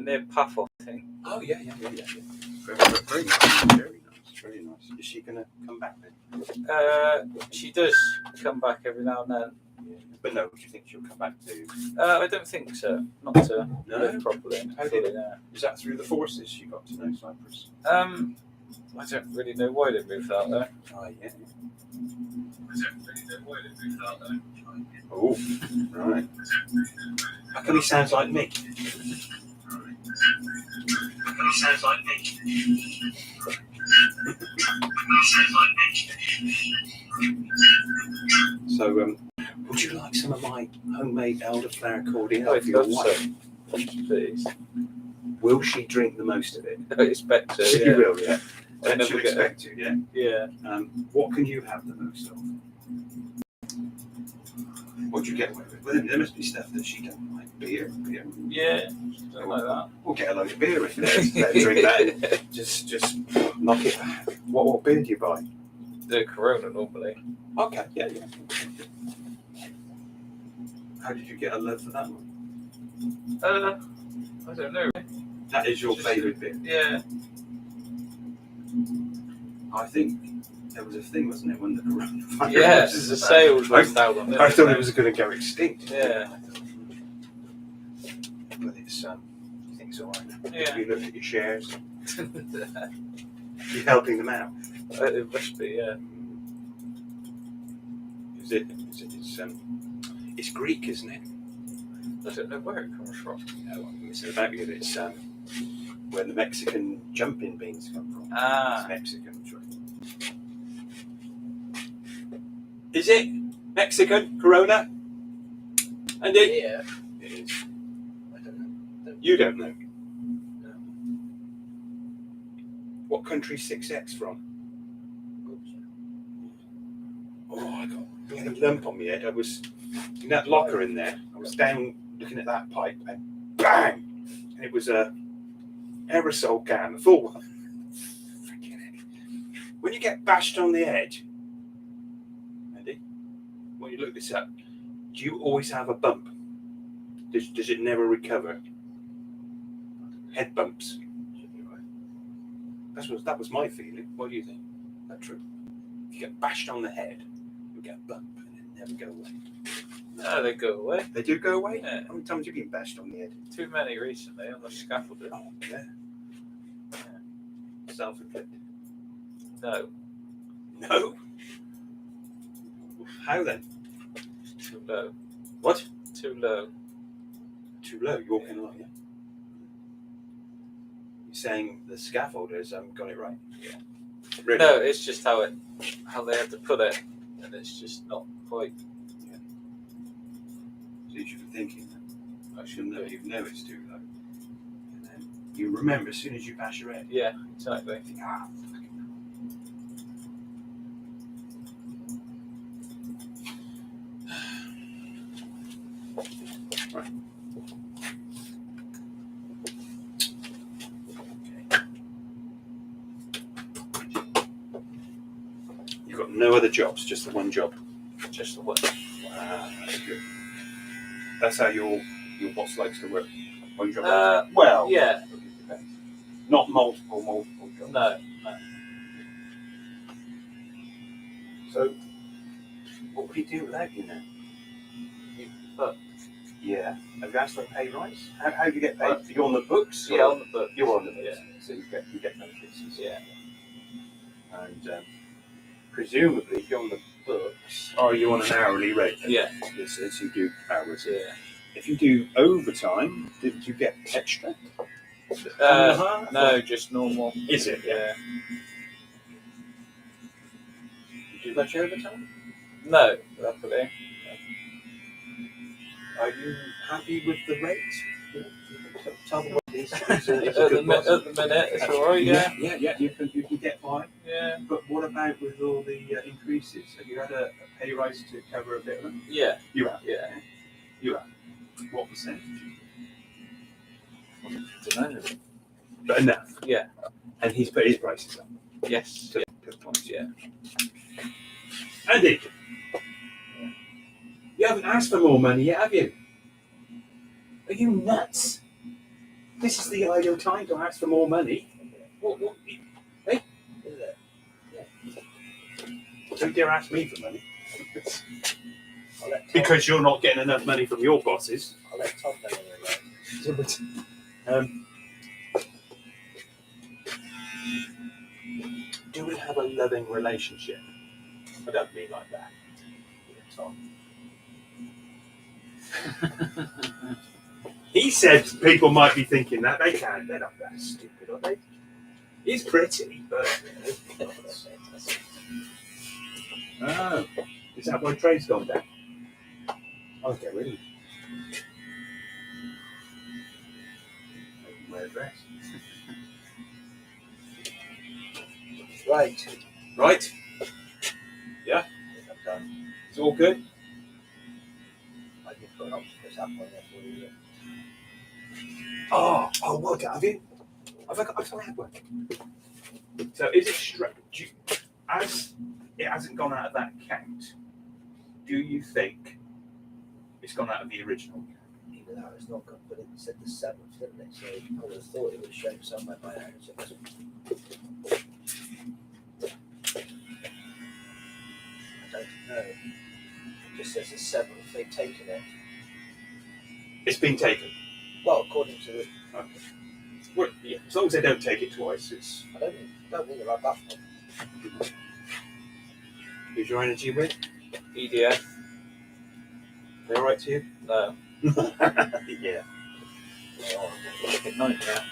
Near Puffle, I think. Oh, yeah. Very nice. Is she going to come back then? She does come back every now and then. Yeah. But no, do you think she'll come back to? I don't think so. Not to live properly. Is that through the forces she got to know Cyprus? I don't really know why they moved out there. Oh, yeah. I don't really know why they moved out there. Oh, right. How come he sounds like me? So, would you like some of my homemade elderflower cordial for your wife? Please. Will she drink the most of it? I expect so. She will, yeah. I never she'll expect to, yeah. Yeah. What can you have the most of? What do you get away with? Well, there must be stuff that she doesn't like. Beer. Yeah, something like that. We'll get a load of beer in there. Let her drink that. Just knock it back. What beer do you buy? The Corona normally. Okay, yeah. How did you get a love for that one? I don't know. That is your favourite beer? Yeah. I think there was a thing, wasn't it, when the coronavirus? Yes, the sales went down on it. I thought it was going to go extinct. Yeah. But it's, I think it's all right. Yeah. Have you looked at your shares? You're helping them out? It must be, yeah. It's Greek, isn't it? I don't know where it comes from. No, it's about you. It's where the Mexican jumping beans come from. Ah. It's Mexican. Is it Mexican Corona? And it? Yeah. It is. I don't know. You don't know. No. What country's 6X from? Oh, I got a lump on my head. I was in that locker in there. I was down looking at that pipe, and bang! And it was a aerosol can, a full one. Freaking heck. When you get bashed on the head, Andy, when you look this up, do you always have a bump? Does it never recover? Head bumps. That was my feeling. What do you think? Is that true? If you get bashed on the head, you'll get a bump and it never go away. No, they go away. They do go away? Yeah. How many times have you been bashed on the head? Too many recently on the scaffolding. Oh, yeah. Self-inflicted? No. No? How then? Too low. What? Too low. Too low? You're walking along, yeah? You're saying the scaffolders haven't got it right? Yeah. Really? No, it's just how they had to put it, and it's just not quite. Yeah. So you should be thinking that. I should know. You know it's too low. And then you remember as soon as you pass your head. Yeah, exactly. You think, fucking hell. Right. You've got no other jobs, just the one job. Just the one. Wow, that's good. That's how your boss likes to work. One job. Well, yeah. Not multiple jobs. No. So, what would he do without you now? But Yeah. Have you asked for a pay rise? How do you get paid? You're on the books? yeah, on the book. You're on the books. Yeah. So you get notices. Yeah. And presumably, if you're on the books, are you on an hourly rate? Yeah. Yes, as you do hours. Yeah. If you do overtime, did you get extra? No, just normal. Is it? Yeah. You do much overtime? No, luckily. Are you happy with the rate? Tell me what it is. At the minute, it's all right. Yeah. Yeah. You can get by. Yeah. But what about with all the increases? Have you had a pay rise to cover a bit of them? Yeah. You have. Yeah. You have. What percentage? I don't know. But enough. Yeah. And he's put his prices up. Yes. To Yeah. good points. Yeah. Andy, you haven't asked for more money yet, have you? Are you nuts? This is the ideal time to ask for more money. What, hey? Is it? Don't dare ask me for money. I'll let Tom, Because you're not getting enough money from your bosses. I'll let Tom know Do we have a loving relationship? I don't mean like that. Tom. He said people might be thinking that. They can't. They're not that stupid, are they? He's pretty, but... Oh. Is that why trade's gone down? Okay, really? My address. Right. Right? Yeah? I think I'm done. It's all good? I can put an octopus up on there for you. Oh, well done. Have you? I've had one. So is it strange? As it hasn't gone out of that count, do you think it's gone out of the original? Even though it's not good, but it said the 7th, didn't it? So I would have thought it would have shown somewhere by now. So it doesn't. I don't know. It just says the 7th. They've taken it. It's been taken. Well, according to the. Okay. Well, yeah, as long as they don't take it twice, it's. I don't think they're like that one. Who's your energy with? EDF. They all right to you? No. Yeah. Fucking nightmare.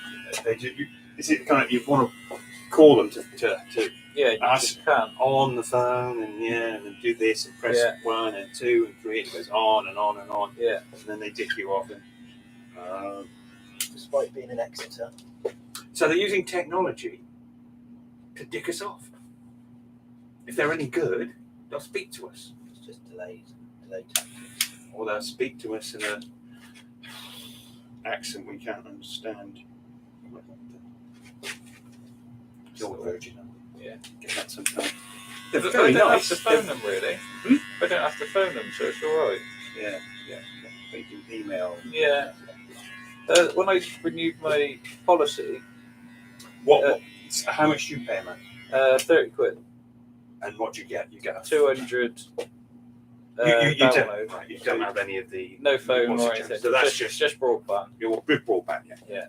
They do. Is it kind of you want to call them to Yeah, you ask just can't. on the phone and and then do this and press 1 and 2 and 3 and it goes on and on and on. Yeah. And then they dick you off and. Despite being in Exeter. So they're using technology to dick us off. If they're any good, they'll speak to us. It's just delay tactics. Or they'll speak to us in an accent we can't understand. You're a virgin. Yeah. Get that sometime. I They're very don't nice. have to phone them, really. I don't have to phone them, so it's all right. Yeah. They do email. Yeah. When I renewed my policy, What? How much do you pay, man? 30 quid, And what do you get? You get a 200 download. you don't have any of the No phone what's or it? anything. So that's just broadband. your broadband, yeah.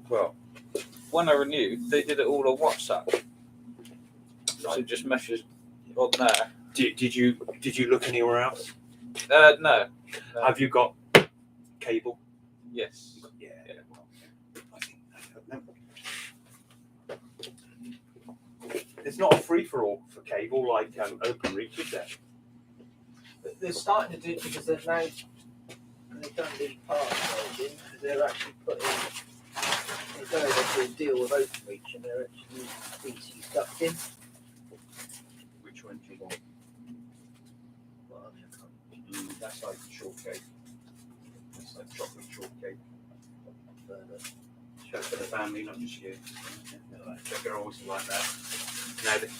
Well, when I renewed, they did it all on WhatsApp. So just message on there. Did you look anywhere else? No. Have you got cable? Yes. Yeah. Well, I think it's not a free for all for cable like OpenReach, is there? But they're starting to do it because they've done the part version because they're actually they're going to do a deal with OpenReach and they're actually BT stuck in. Which one do you want? Well, I can't That's like shortcake. That's like chocolate shortcake. further. Show for the family, not just you. They're always like that.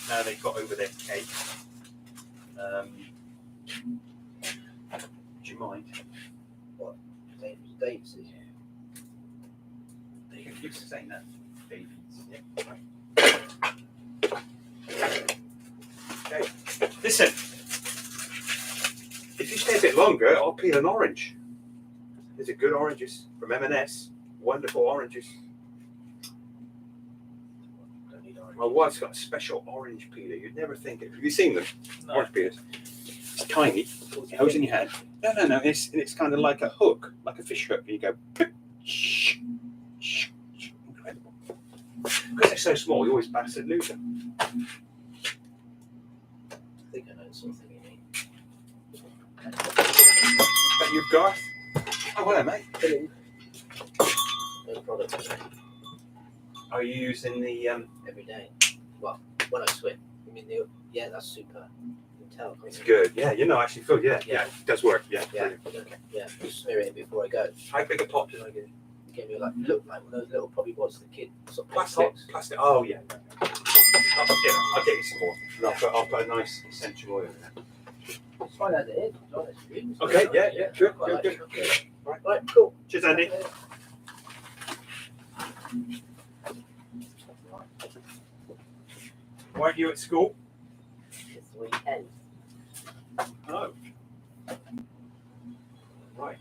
Now they've got over their cake. Do you mind? What? Dates is. You can keep saying that, babies. Yeah. Okay. Listen. If you stay a bit longer, I'll peel an orange. These are good oranges from M&S. Wonderful oranges. Don't need orange. My wife's got a special orange peeler. You'd never think it. Have you seen them? No. Orange peelers. It's tiny. It goes in your hand. No. It's kind of like a hook, like a fish hook. And you go. Shh. Incredible. Because they're so small, you always bastard lose them. I think I know the sort of thing you mean. That you, Garth? Oh, hello, mate. Hello. No product Are you using the every day. Well, when I swim. I mean, yeah, that's super. You can tell. can't It's you? good. Yeah, I actually feel. Yeah, it does work. Yeah. Yeah, Brilliant. yeah. Just smear it in before I go. How big a pot did I get? You gave me look like one of those little probably what's the kid sort of Plastic. Oh yeah. I'll get you some more. And I'll put a nice essential oil in there. Let's find out the end. Okay. Yeah. Good. Quite like Good. it. Okay. Right. Right. Cool. Cheers, Andy. Weren't you at school? This weekend. Oh. Right.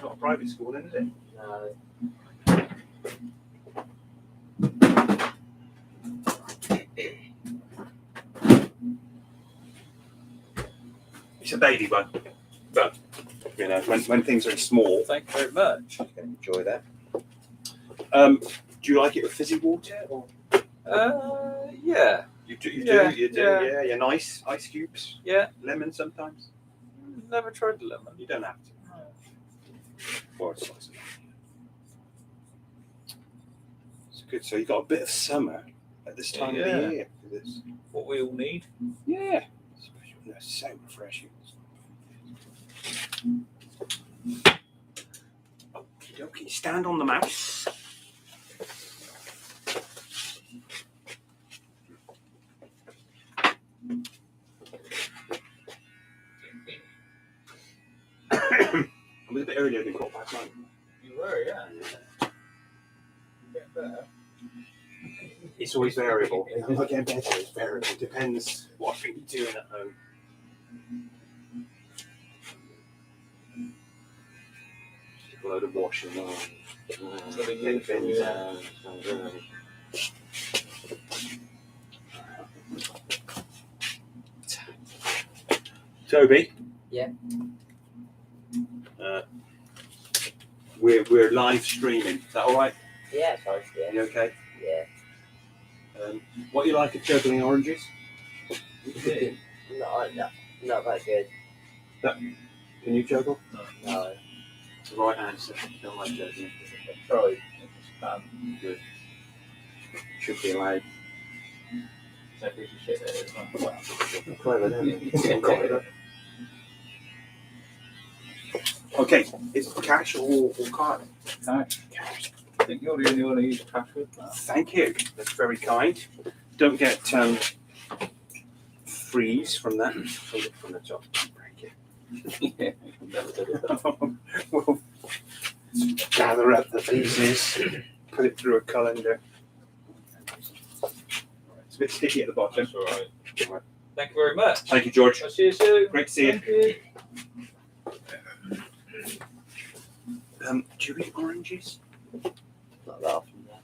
Not a private school, then, is it? No. It's a baby one. But, you know, when things are small, Thank you very much. you can enjoy that. Do you like it with fizzy water? Or? Yeah. You do, Yeah, yeah, nice. Ice cubes. Yeah. Lemon sometimes. Never tried the lemon. You don't have to. Or a slice of lemon. It's good. So you got a bit of summer at this time of the year. This. What we all need. Yeah. Especially when they're so refreshing. Okie dokie. Stand on the mouse. I was a bit earlier than 9:15. You were, yeah. Get better. It's always variable. I'm not getting better, it's variable. It depends what I've been doing at home. Just a load of washing on. Get the bins out. Toby? Yeah. We're live streaming. Is that all right? Yeah, sorry. Yeah. You okay? Yeah. What you like at juggling oranges? Not that good. Can you juggle? No. It's the right answer. Don't like juggling. Tried. Good. Should be allowed. So piece of shit there as well. Clever, don't you? Okay, is it cash or card? Cash. I think you're the only one who uses cash with that. Thank you. That's very kind. Don't get freeze from that. Hold it from the top. Break it. Yeah, never did it. We'll gather up the pieces, put it through a colander. It's a bit sticky at the bottom. That's all right. Thank you very much. Thank you, George. I'll see you soon. Great to see you. Thank you. Do you eat oranges? Not that often. Yeah.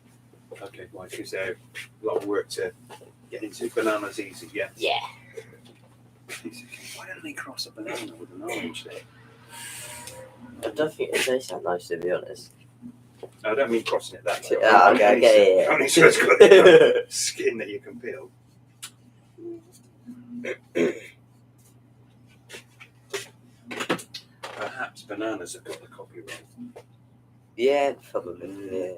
Okay, why? Because they're a lot of work to get into. Bananas easy, yeah. Yeah. Why don't they cross a banana with an orange there? I don't think they sound nice, to be honest. I don't mean crossing it that way. Oh, okay, I get it. Only so it's got the skin that you can peel. Perhaps bananas have got the copyright. Yeah, probably. Yeah.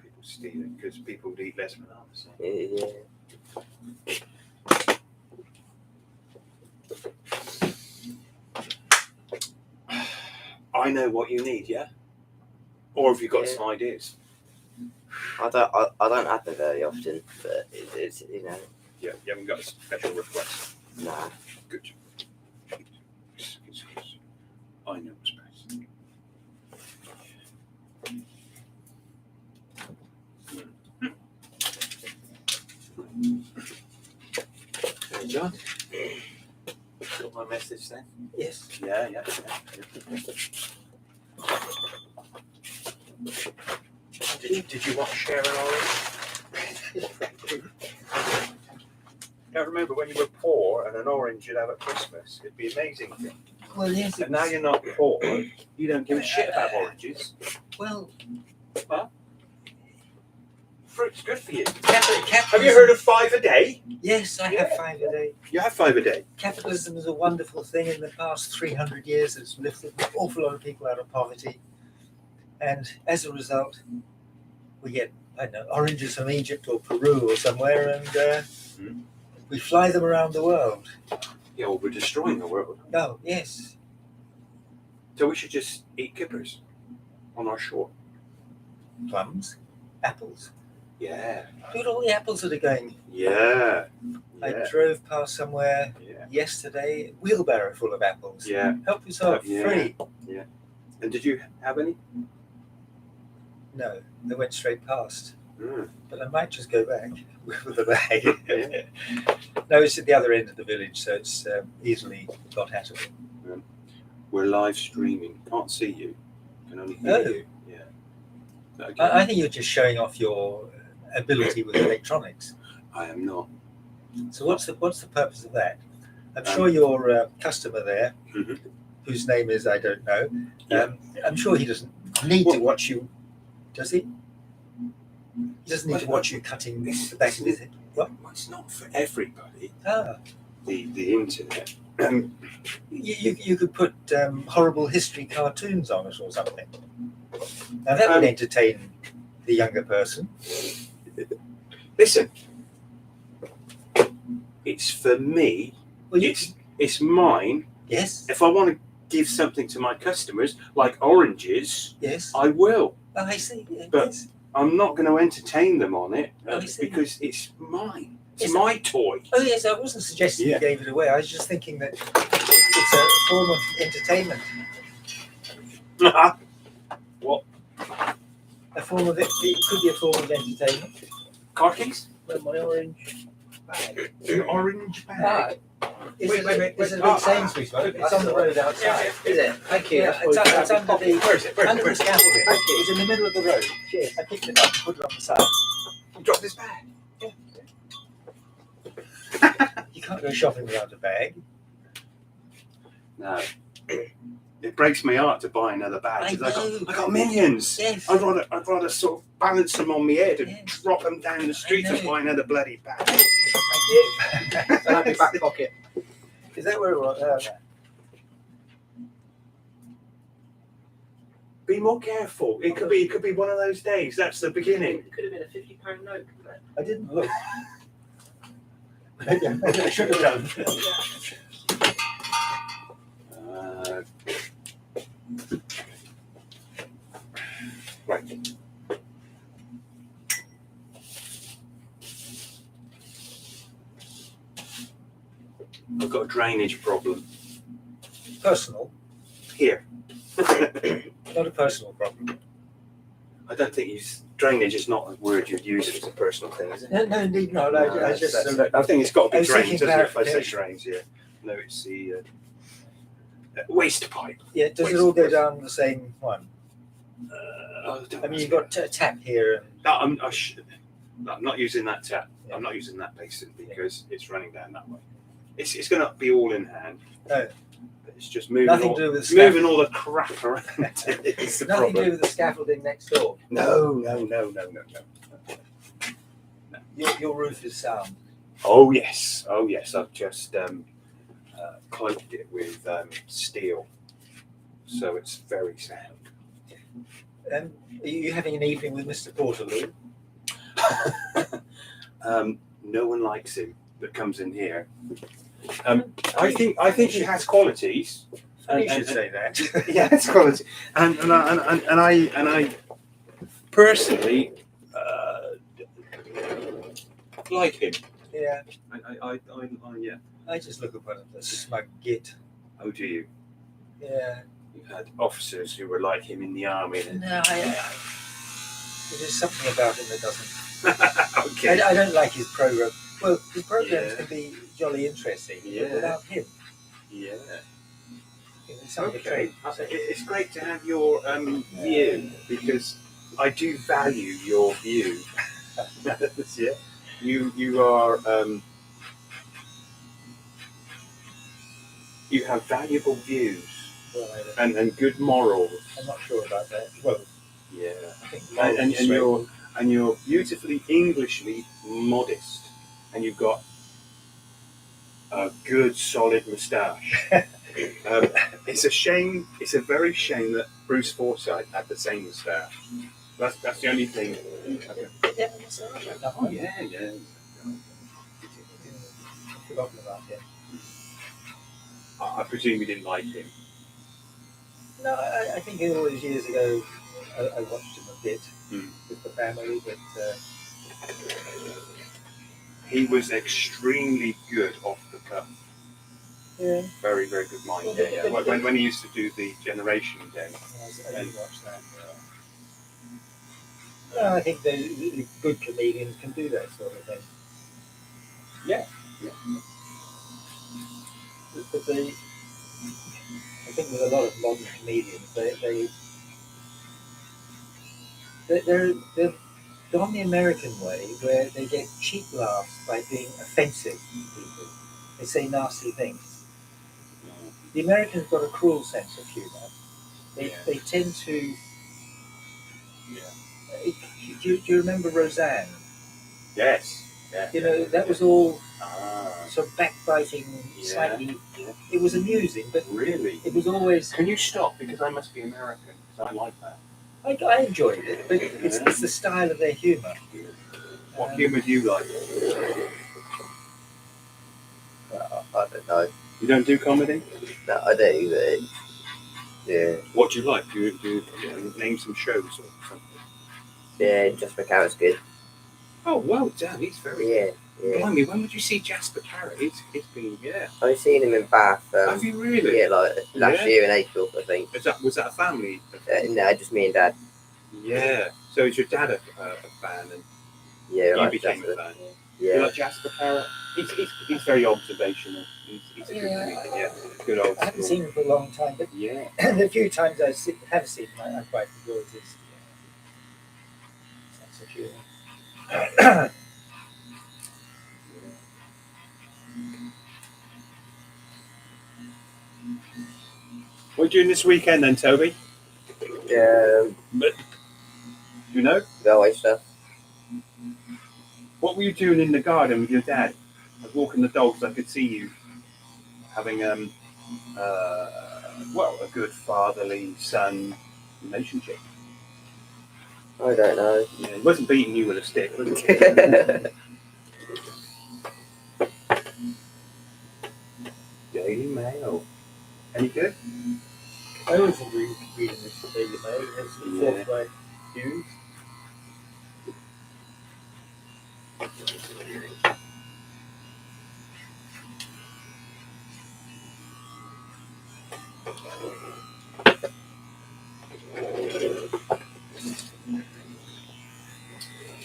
People steal it because people would eat less bananas. Yeah. I know what you need, yeah? Or have you got Yeah. some ideas? I don't have it very often, but it's you know. Yeah, you haven't got a special request. Nah. Good. I know what's best. Hey, John. Got my message then? Yes. Yeah. Did you watch Sharon Orange? I remember when you were poor and an orange you'd have at Christmas. It'd be amazing. Well, yes. And now you're not poor. You don't give a shit about oranges. Well, Fruit's good for you. capitalism. Have you heard of 5 a day? Yes, I have 5 a day. You have 5 a day. Capitalism is a wonderful thing. In the past 300 years, it's lifted an awful lot of people out of poverty. And as a result, we get, I don't know, oranges from Egypt or Peru or somewhere, and we fly them around the world. Yeah, well, we're destroying the world. Oh, yes. So we should just eat kippers on our shore. Plums, apples. Yeah. Look at all the apples that are going. Yeah. I drove past somewhere Yeah. yesterday, wheelbarrow full of apples. Yeah. Help yourself, Yeah. free. And did you have any? No, they went straight past. Mm. But I might just go back with the bag. Yeah. No, it's at the other end of the village, so it's easily got at of it. We're live streaming. Can't see you. Can only hear Oh. you. Yeah. Okay. I think you're just showing off your ability with electronics. I am not. So what's the purpose of that? I'm sure your customer there, Mhm. whose name is I don't know, Yeah. I'm sure he doesn't need to watch you, does he? He doesn't need to watch you cutting the back of his head. What? Well, it's not for everybody. Ah, The internet. you could put horrible history cartoons on it or something. Now that would entertain the younger person. Listen. It's for me. Well, It's mine. yes, If I want to give something to my customers, like oranges, yes. I will. Oh, I see. Yeah, But- yes. I'm not going to entertain them on it I see. because it's mine. It's Yes. my toy. Oh yes, I wasn't suggesting Yeah. you gave it away. I was just thinking that it's a form of entertainment. What? A form of it could be a form of entertainment. Car keys? Where my orange bag. An orange bag. Bag? Is Wait, it, wait, wait, is it a wait. big Sainsbury's one? It's on the road outside. Is it? Thank you. Yeah, That's it's, what it's under the Where is it? under the scaffolding. Thank you. It's in the middle of the road. Cheers. I picked it up and put it on the side. You dropped this bag. You can't go shopping without a bag. No. It breaks my heart to buy another bag. I 'Cause know. I got millions. Yes. I'd rather sort of balance them on my head and Yes. drop them down the street I and know. buy another bloody bag. Thank you. I'll have your back pocket. Is that where it was? Be more careful. It could be one of those days. That's the beginning. It could have been a £50 note. couldn't it? I didn't look. Maybe I should have done. Right. I've got a drainage problem Personal, here. not a personal problem. I don't think drainage is not a word you'd use as a personal thing, is it? No, indeed not. I just. I think it's got to I be was drains, thinking doesn't it? If I say clarification. drains, yeah. No, it's the waste pipe. Yeah, does it all go down the same one? I mean, you've got a tap here, and No, I'm not using that tap. I'm not using that basin because it's running down that way. It's going to be all in hand. Oh. It's just moving. Nothing all, to do with moving all the crap around. It's the nothing to problem. do with the scaffolding next door. No. Your roof is sound. Oh yes. I've just cloaked it with steel, so it's very sound. Are you having an evening with Mr. Portaloo? No one likes him that comes in here. I think he has qualities. You should say that. Yeah, it's quality. And I personally like him. Yeah, I yeah. I just look upon him as a smug git. Oh, do you? Yeah. You've had officers who were like him in the army. And... No, there's something about him that doesn't. Okay. I don't like his program. Well, his programs Yeah. can be jolly interesting, Yeah. but without him, Yeah. it's something Okay. to It's great to have your view because I do value your view. Yeah. You are you have valuable views Well, I don't- and good morals. I'm not sure about that. Well, Yeah. I think And you're beautifully Englishly modest, and you've got a good solid moustache. It's a shame. It's a very shame that Bruce Forsyth had the same moustache. That's the only thing. Okay. Yeah, that's all right. Oh yeah. I've forgotten about him. I presume you didn't like him. No, I think all those years ago, I watched him a bit Mm. with the family, but He was extremely good off the cuff. yeah, Very, very good mind. Yeah. When he used to do the Generation Day. I didn't watch that. Well, I think the good comedians can do that sort of thing. Yeah. But I think with a lot of modern comedians, they're gone the American way, where they get cheap laughs by being offensive to people. They say nasty things. The Americans got a cruel sense of humour. They tend to. Do you remember Roseanne? Yes. Yeah. You know, that was all Ah. sort of backbiting, slightly. Yeah. It was amusing, but Really? it was always. Can you stop? Because I must be American. Because I like that. I enjoyed it, but it's the style of their humour. What humour do you like? I don't know. You don't do comedy? No, I do, but yeah, What do you like? Do you name some shows or something? yeah, Just McCarrott's good. Oh, well done. He's very Yeah, yeah. Blimey, when would you see Jasper Carrot? He's been, yeah. I've seen him in Bath. Have you really? Yeah, like last year in April, I think. Was that a family? No, just me and Dad. Yeah. So is your dad a fan? And Yeah, you right. became a Jasper. fan? You Yeah. like Jasper Carrot? He's very observational. He's a good comedian. Yeah. Good old I haven't school. seen him for a long time, but Yeah. the few times I have seen him, I quite enjoyed his sense of humour. What are you doing this weekend then, Toby? You know? Railway stuff. What were you doing in the garden with your dad? I was walking the dogs. I could see you having a good fatherly son relationship. I don't know. Yeah, he wasn't beating you with a stick, was he? Daily Mail. Any good? I always enjoy reading this Daily Mail. It's forthright news.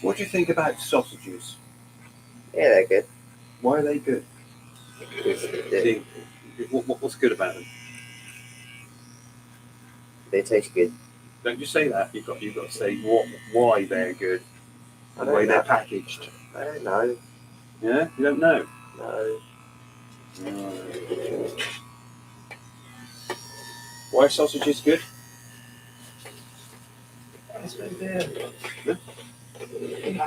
What do you think about sausages? Yeah, they're good. Why are they good? What's good about them? They taste good. Don't just say that. You've got to say why they're good. I The way don't they're know. packaged. I don't know. Yeah, you don't know. No. Why are sausages good? I suppose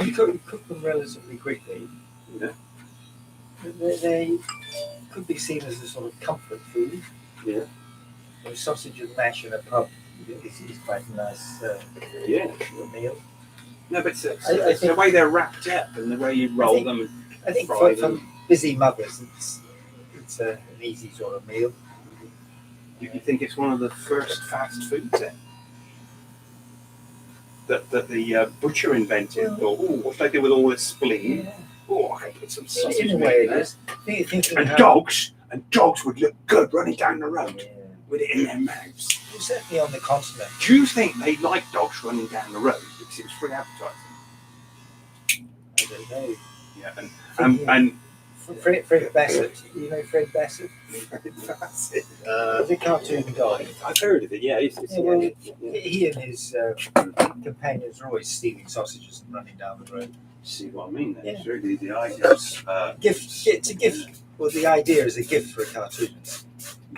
you cook them relatively quickly. Yeah. They could be seen as a sort of comfort food. Yeah. Sausage and mash in a pub is quite a nice Yeah. meal. No, but it's I the way they're wrapped up and the way you roll them. I think Fry for them. busy mothers, it's an easy sort of meal. You think it's one of the first fast foods then? That the butcher invented. Well, What should I do with all this spleen? Yeah. Oh, I can put some sausage In a meat way, in it there. is. Thinking And how- dogs would look good running down the road Yeah. with it in their mouths. Well, certainly on the continent. Do you think they like dogs running down the road because it was free advertising? I don't know. Yeah, and Fred Bassett. You know Fred Bassett? that's it. The cartoon dog. I've heard of it. Yeah, it's Yeah, well, he and his companions are always stealing sausages and running down the road. See what I mean? Then. Yeah. Sure, the ideas. It's a gift. Well, the idea is a gift for a cartoonist.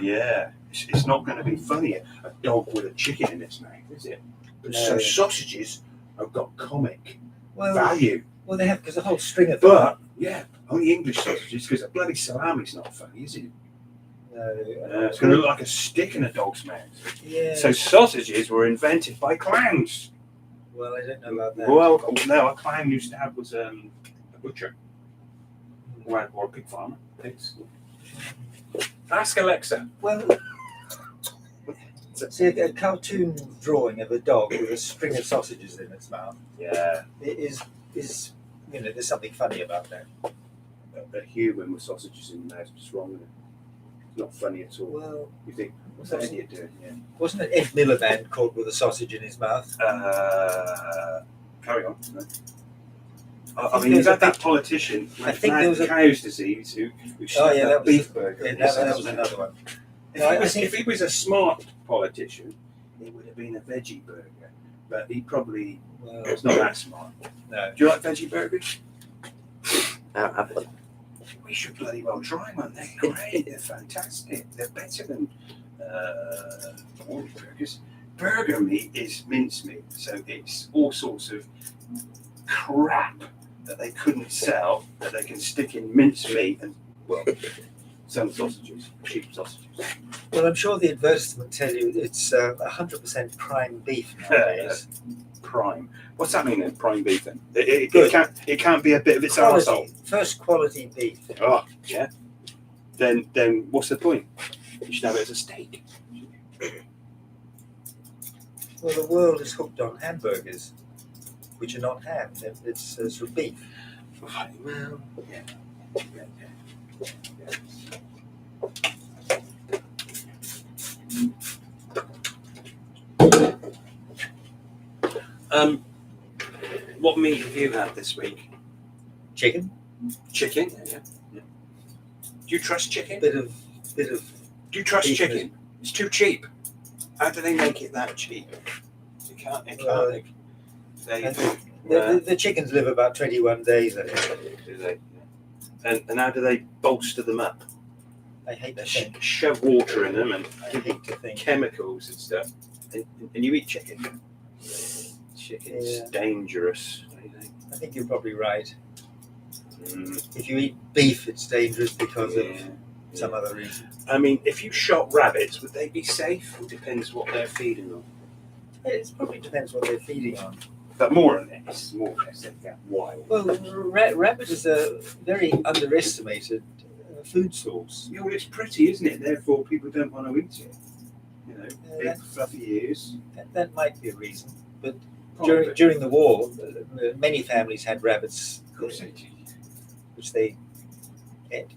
Yeah, it's not going to be funny. A dog with a chicken in its mouth, is it? But No. so sausages have got comic Well, value. they have because a whole string of But yeah, only English sausages because a bloody salami's not funny, is it? It's going to look like a stick in a dog's mouth. Yeah. So sausages were invented by clowns. Well, I don't know about that. Well, no, a clown used to have was a butcher or a pig farmer. Pigs. Ask Alexa. Well, see, a cartoon drawing of a dog with a string of sausages in its mouth Yeah, is there's something funny about that. a human with sausages in the mouth is wrong. Isn't it? It's not funny at all. Well, You think, what's that idiot doing? Yeah. wasn't it Ed Miliband caught with a sausage in his mouth? carry on. No. I think mean, there you've was a had that politician I with think there was a- cow's disease who Oh started yeah, that that was beef burger. yeah, that was another one. If, No, he I was, think- if he was a smart politician, it would have been a veggie burger. But he probably Well, was not that smart. no. Do you like veggie burgers? I've got We should bloody well try one. They're great. They're fantastic. They're better than ordinary burgers. Burger meat is mincemeat, so it's all sorts of crap that they couldn't sell that they can stick in mincemeat and, well, some sausages, cheap sausages. Well, I'm sure the advertisement tell you it's 100% prime beef nowadays. Prime. What's that mean then? Prime beef then? Good. It can't be a bit of its Quality, arsehole. first quality beef. Oh, yeah. Then what's the point? You should have it as a steak. Well, the world is hooked on hamburgers, which are not ham. It's sort of beef. Well, yeah. What meat have you had this week? Chicken, Chicken. Yeah. Do you trust chicken? bit of. Do you trust beef chicken? It's too cheap. How do they make it that cheap? You can't. Well, They and do. the chickens live about 21 days, I think. Do they? And how do they bolster them up? I hate They to think. shove water in them and I hate to think. chemicals and stuff. And you eat chicken. Chicken's Yeah. dangerous. What do you think? I think you're probably right. Mm, If you eat beef, it's dangerous because of yeah. some other reason. I mean, if you shot rabbits, would they be safe? It depends what they're feeding on. It probably depends what they're feeding on. But more or less, they get wild. Well, rabbit is a very underestimated food source. You know, it's pretty, isn't it? Therefore, people don't want to eat it. You know, Yeah, big that- fluffy ears. That might be a reason. But Probably. during the war, many families had rabbits, Of course they do. which they ate.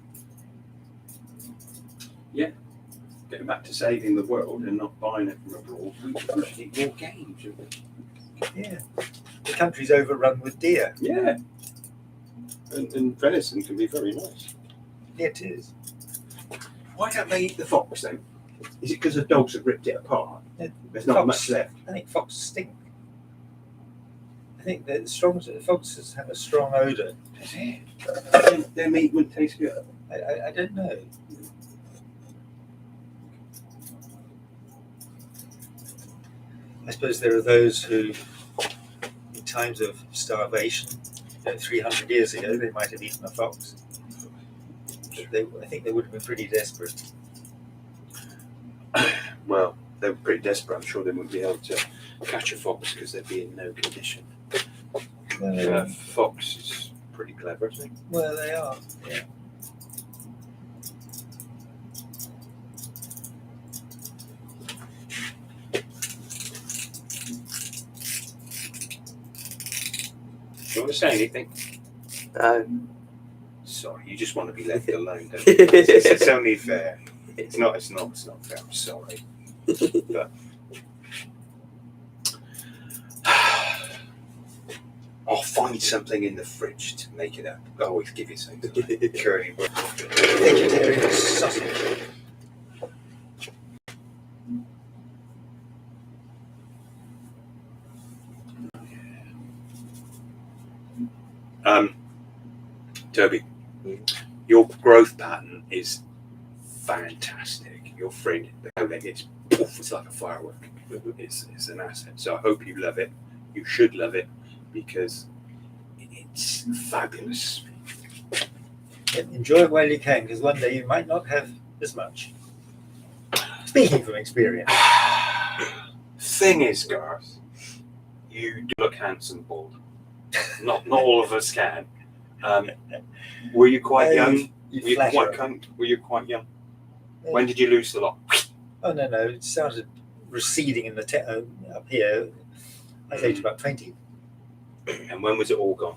Getting back to saving the world and not buying it from abroad, we should eat more game, shouldn't we? Yeah. The country's overrun with deer. Yeah. And venison can be very nice. It is. Why don't they eat the fox then? Is it because the dogs have ripped it apart? The There's not fox- much left. I think foxes stink. I think that foxes have a strong odour. Is it? Their meat wouldn't taste good. I don't know. I suppose there are those who, in times of starvation, 300 years ago, they might have eaten a fox. I think they would have been pretty desperate. Well, they were pretty desperate. I'm sure they wouldn't be able to catch a fox because they'd be in no condition. Fox is pretty clever, isn't he? Well, they are. Yeah. Do you want to say anything? no. Sorry, you just want to be left alone, don't you? It's only fair. It's not fair. I'm sorry. But I'll find something in the fridge to make it up. I always give you something. Curly bread. Vegetarian sausage. Toby, your growth pattern is fantastic. Your friend, it's like a firework. It's an asset. So I hope you love it. You should love it because it's fabulous. Enjoy it while you can, because one day you might not have as much. Speaking from experience. Thing is, Garth, you do look handsome bald. Not all of us can. Were you quite young? You flatter. Were you quite young? When did you lose the lot? Oh, no. It started receding in the up here. I was aged about 20. And when was it all gone?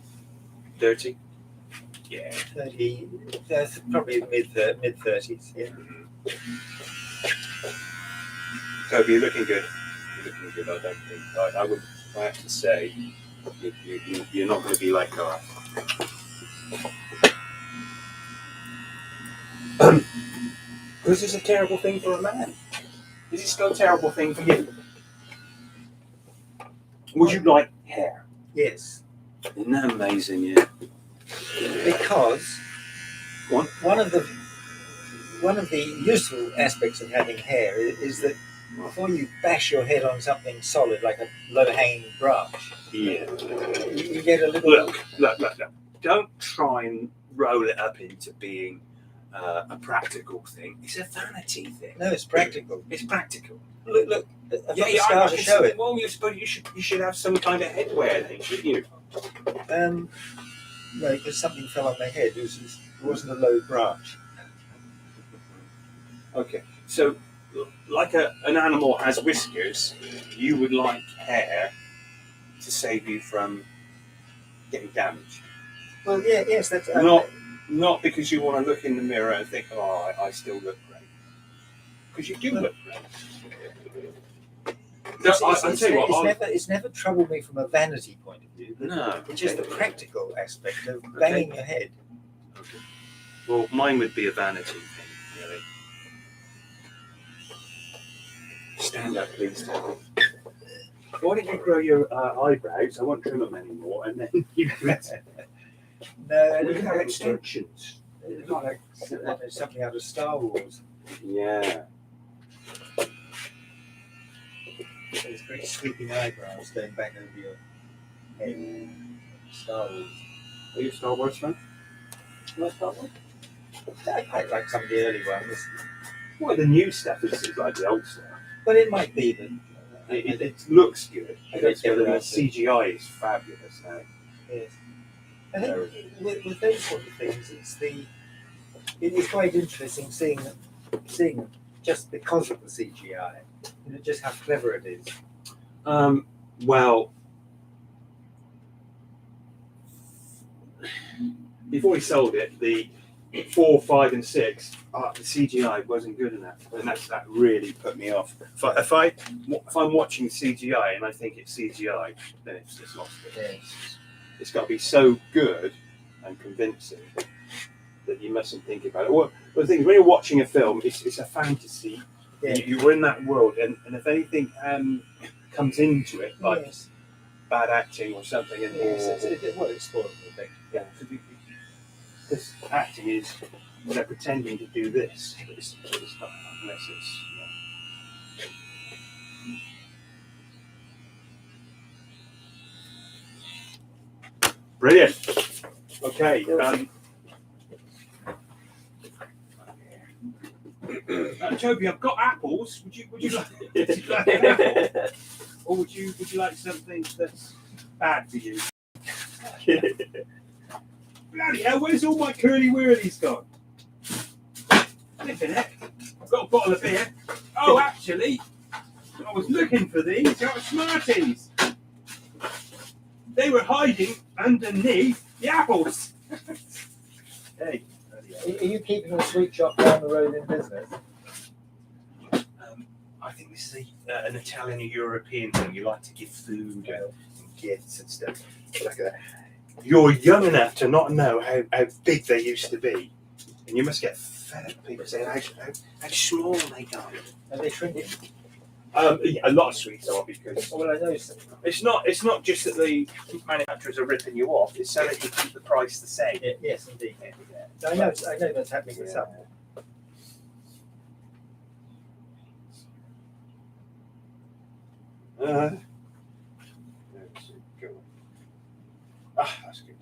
30? Yeah. 30, probably mid-30s, yeah. Toby, you're looking good. You're looking good, I don't think. I have to say, You're not going to be like her. This is a terrible thing for a man. Is it still a terrible thing for you? Would you like hair? Yes, Isn't that amazing? Yeah. because Go on. one of the useful aspects of having hair is that before you bash your head on something solid like a low-hanging branch, Yeah. you get a little. Look. Don't try and roll it up into being a practical thing. It's a vanity thing. No, it's practical. It's practical. Look. I've got the I scars to can show see- it. Well, you should have some kind of headwear then, shouldn't you? No, because something fell on my head. It wasn't a low branch. Okay. So, like an animal has whiskers, you would like hair to save you from getting damaged. Well, yes, that's Not because you want to look in the mirror and think, oh, I still look great. Because you do look great. No, I'll tell you what. It's never troubled me from a vanity point of view. No. It's just the practical aspect of banging your head. Okay. Well, mine would be a vanity thing, really. Stand up, please. Why don't you grow your eyebrows? I won't trim them anymore, and then you can. No, We can have extensions. It's not like something out of Star Wars. Yeah. Those great sweeping eyebrows going back over your head. Star Wars. Are you a Star Wars fan? Not Star Wars? I quite like some of the early ones. Well, the new stuff is like the old stuff. But it might be that. It looks good. I don't get The it. CGI is fabulous now. Yes. I think with those sort of things, it's quite interesting seeing them just because of the CGI, just how clever it is. Well, before he sold it, the 4, 5, and 6, the CGI wasn't good enough, and that really put me off. If I'm watching CGI and I think it's CGI, then it's just lost it. Yes. It's got to be so good and convincing that you mustn't think about it. Well, the thing is, when you're watching a film, it's a fantasy. Yeah. You're in that world, and if anything comes into it, like Yes. bad acting or something, and It's spoiled a bit. yeah, this acting is they're pretending to do this, but it's not unless it's. Brilliant. Okay. Toby, I've got apples. Would you like an apple? Or would you like something that's bad for you? Bloody hell, where's all my curly whirlies gone? Flipping it. I've got a bottle of beer. Oh, actually, I was looking for these. They were Smarties. They were hiding underneath the apples. Hey. Are you keeping a sweet shop down the road in business? I think this is an Italian or European thing. You like to give food and gifts and stuff. Look at that. You're young enough to not know how big they used to be. And you must get fed up people saying how small they got. Are they shrinking? Yeah, a lot of sweets are because Well, I know. it's not just that the manufacturers are ripping you off, it's so that you keep the price the same. Yes, indeed. I know that's happening with some. That's good.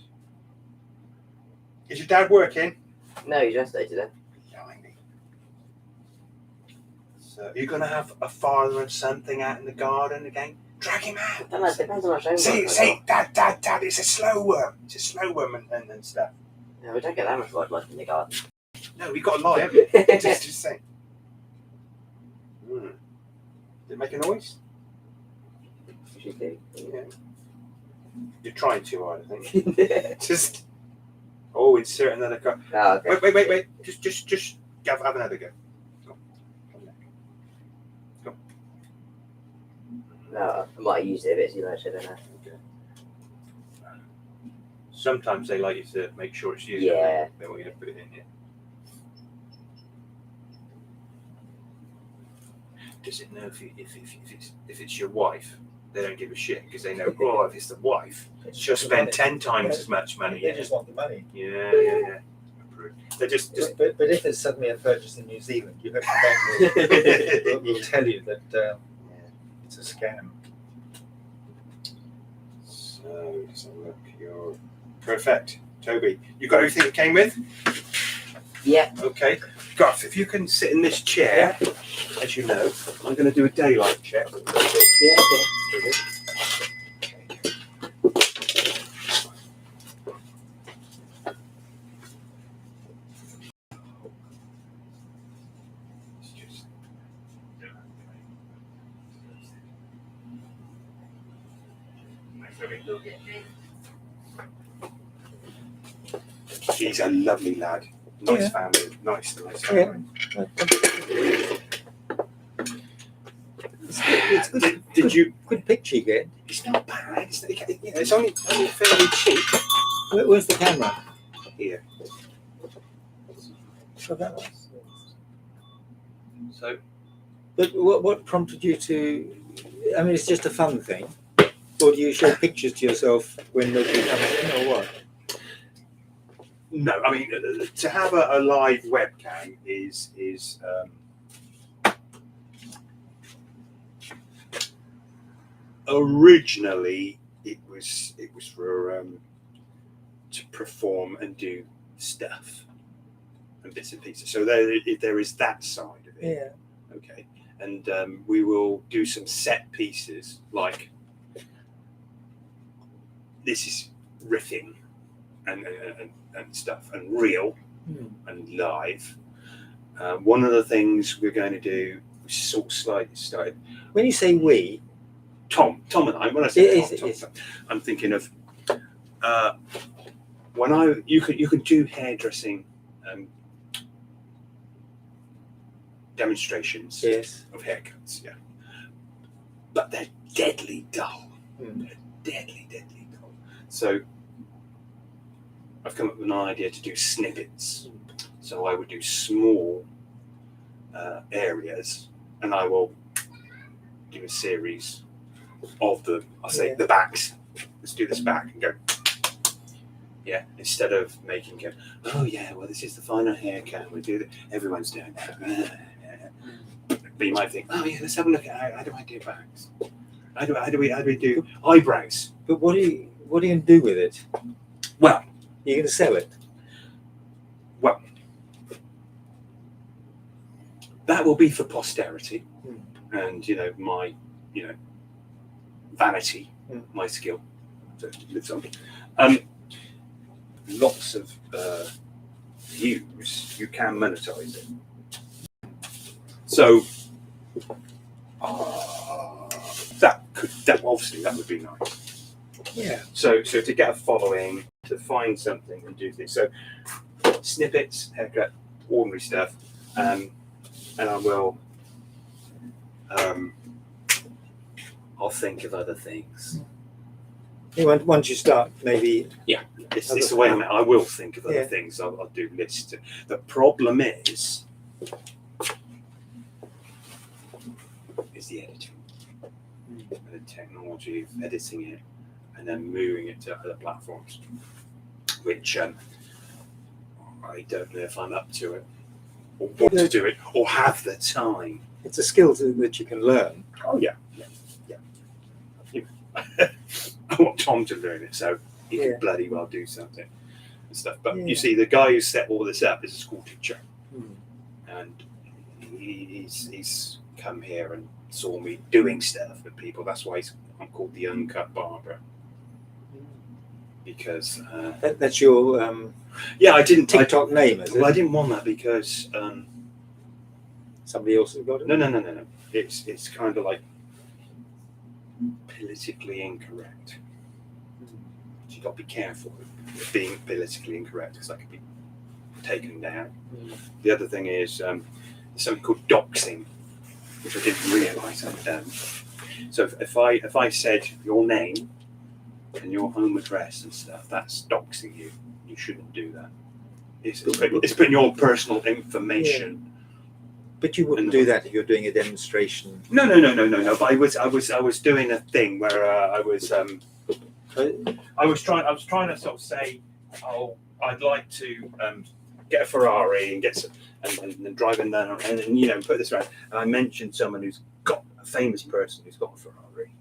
Is your dad working? No, you just stayed today. Blimey. So are you going to have a father and son thing out in the garden again? Drag him out. I don't know, it depends on what show. Say, Dad, it's a slow worm. It's a slow worm and stuff. No, we don't get that much wildlife in the garden. No, we've got a lie, haven't we? just saying. Did it make a noise? She do. Yeah. You're trying too hard, I think. Just. Oh, insert another card. Oh, okay. Wait. Just have another go. Go. No, I might have used it a bit too much, I don't know. Okay. Sometimes they like you to make sure it's you. Yeah. They want you to put it in here. Does it know if it's your wife? They don't give a shit because they know, oh, if it's the wife, she'll spend 10 times as much money. They just want the money. Yeah. Approved. They just But if there's suddenly a purchase in New Zealand, you hope the bank will tell you that it's a scam. So let's have a look. You're perfect, Toby. You got everything it came with? Yeah. Okay. Garth, if you can sit in this chair, as you know, I'm going to do a daylight check. Yeah, okay. He's a lovely lad. Nice family. Nice family. It's good. Did you? Good picture you get. It's not bad. It's only fairly cheap. Where's the camera? Here. So that was. So But what prompted you to? I mean, it's just a fun thing. Or do you show pictures to yourself when nobody comes in, or what? no, I mean to have a live webcam is originally it was for to perform and do stuff and bits and pieces. So there is that side of it. Yeah. Okay, and we will do some set pieces like this is riffing and stuff and real and live. One of the things we're going to do, which is sort of slightly started. When you say we, Tom and I. When I say Tom, I'm thinking of when you can do hairdressing demonstrations yes. of haircuts, yeah, but they're deadly dull. They're deadly dull. So I've come up with an idea to do snippets. So I would do small areas, and I will do a series of the, I'll say the backs. Let's do this back and go. Yeah, instead of making it, oh yeah, well this is the final haircut. We do that. Everyone's doing that. But you might think, oh yeah, let's have a look at how do I do backs? How do we do eyebrows? But what are you going to do with it? Well, You're going to sell it. Well, that will be for posterity, and my vanity, my skill. So lives on. Lots of views. You can monetize it. So that would be nice. Yeah. So to get a following, to find something and do things. So snippets, haircut, ordinary stuff, and I will. I'll think of other things. Once you start, maybe. Yeah, it's the way I will think of other things. I'll do lists. The problem is the editing and the technology of editing it and then moving it to other platforms, which I don't know if I'm up to it or want to do it or have the time. It's a skill that you can learn. Oh yeah. I want Tom to learn it so he can bloody well do something and stuff. But you see, the guy who set all this up is a school teacher, and he's come here and saw me doing stuff with people. That's why I'm called the Uncut Barber, because That's your I didn't TikTok name, is it? Well, I didn't want that because Somebody else has got it? no. It's kind of like politically incorrect. So you got to be careful of being politically incorrect because that could be taken down. The other thing is something called doxing, which I didn't realise I'd done. So if I said your name and your home address and stuff, that's doxing you. You shouldn't do that. It's putting your personal information. But you wouldn't do that if you're doing a demonstration. No. But I was doing a thing where I was trying to sort of say, oh, I'd like to get a Ferrari and get some, and drive in there and you know put this around. And I mentioned someone who's got a famous person who's got a Ferrari.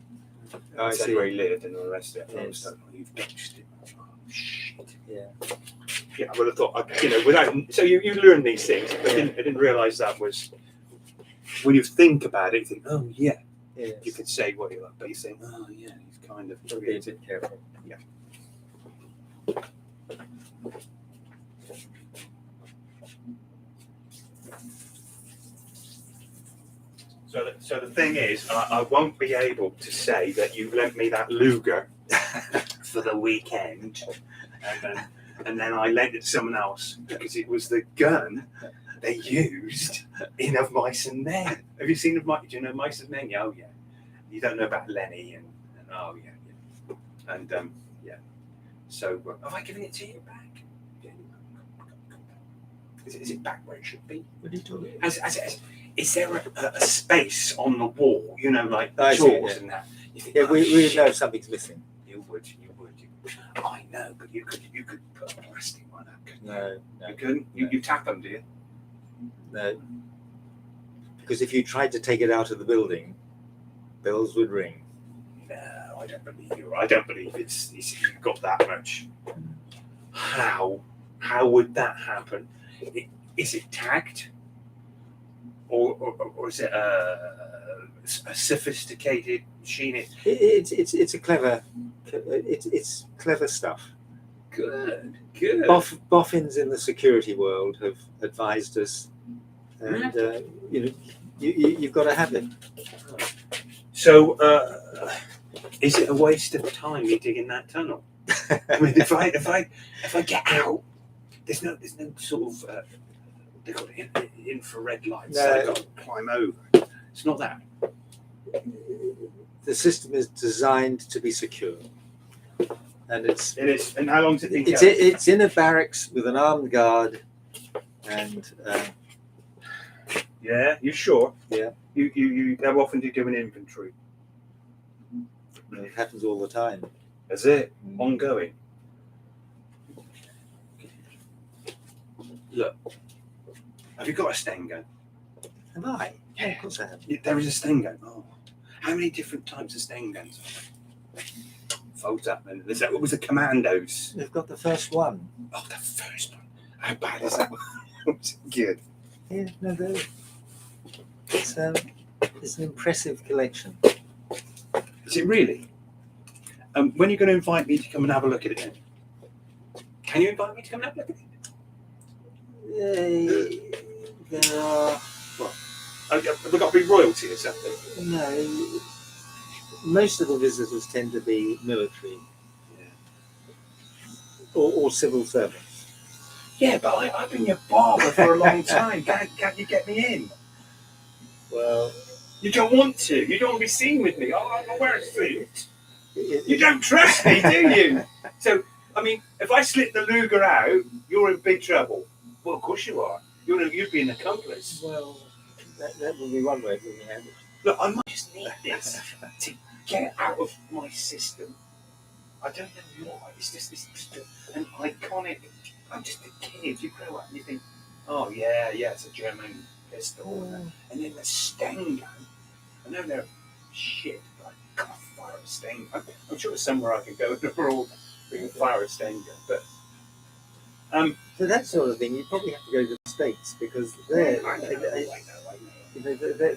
I said where he lived and all the rest of it. And I was like, oh, you've doxed him. Oh, shit. Yeah. Yeah, I would have thought, you know, without. So you learn these things. But I didn't realise that was. When you think about it, you think, oh yeah, Yes. you could say what you like, but you think, oh yeah, he's kind of Be a bit careful. Yeah. So the thing is, I won't be able to say that you lent me that Luger for the weekend, and then I lent it to someone else because it was the gun they used in Of Mice and Men. Have you seen Do you know Mice and Men? Yeah, oh yeah. You don't know about Lenny and oh yeah. And yeah. So have I given it to you back? Yeah. Is it back where it should be? What are you talking Is there a space on the wall? You know, like I see, jaws yeah. and that. You think, Yeah, oh, we shit. know something's missing. You would. I know, but you could put a plastic one up. Couldn't you? No. You couldn't. You tap them, do you? No. Because if you tried to take it out of the building, bells would ring. No, I don't believe you. I don't believe it's you've got that much. How would that happen? Is it tagged, or is it a sophisticated machine? It's a clever. It's clever stuff. Good. Boffins in the security world have advised us, and you know, you've got to have it. So, is it a waste of time you digging that tunnel? I mean, if I get out, there's no sort of they've got infrared lights. No. So I've got to climb over. It's not that. The system is designed to be secure, and It is. And how long's it been? it's in a barracks with an armed guard, and Yeah, you sure? Yeah. You how often do you do an inventory? it happens all the time. Is it ongoing? Look, have you got a Sten gun? Have I? Yeah. Of course I have. There is a Sten gun. Oh, how many different types of Sten guns are there? Folds up, and what was the Commandos? We've got the first one. Oh, the first one. How bad is that? Was it good? Yeah, no, it's an impressive collection. Is it really? When are you going to invite me to come and have a look at it then? Can you invite me to come and have a look at it? There are Have we got to be royalty or something? no. Most of the visitors tend to be military, or civil servants. Yeah, but I've been your barber for a long time. Can't you get me in? Well, You don't want to. You don't want to be seen with me. Oh, I'm wearing a suit. You don't trust me, do you? So, I mean, if I slip the Luger out, you're in big trouble. Well, of course you are. You'd be an accomplice. Well, that would be one way of looking at it. Look, I might just need this to get out of my system. I don't know why. It's just an iconic. I'm just a kid. You grow up and you think, oh yeah, it's a German pistol, and then the Sten gun. I know they're shit, but I can't fire a Sten gun. I'm sure somewhere I can go abroad we can fire a Sten gun, but For that sort of thing, you probably have to go to the States because I know.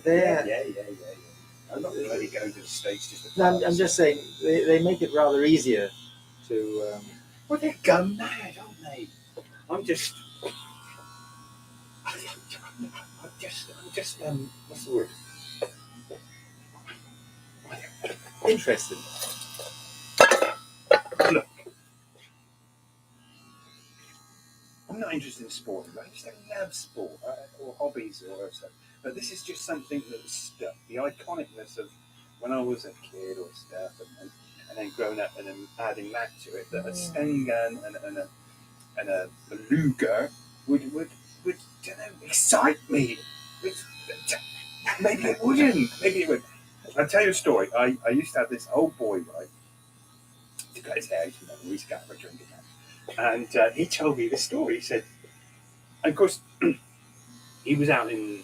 they're I'm not bloody going to the States just to No, I'm just saying they make it rather easier to. Well, they're gun mad, aren't they? I'm just what's the word? Interested. Look, I'm not interested in sport. I just don't love sport or hobbies or stuff. But this is just something that was stuck. The iconicness of when I was a kid or stuff, and then growing up and then adding that to it, that a Sten gun and a Luger would don't know, excite me. Maybe it wouldn't. Maybe it would. I'll tell you a story. I used to have this old boy, right, to cut his hair. You know, we used to go for a drink again. And he told me this story. He said, and of course, he was out in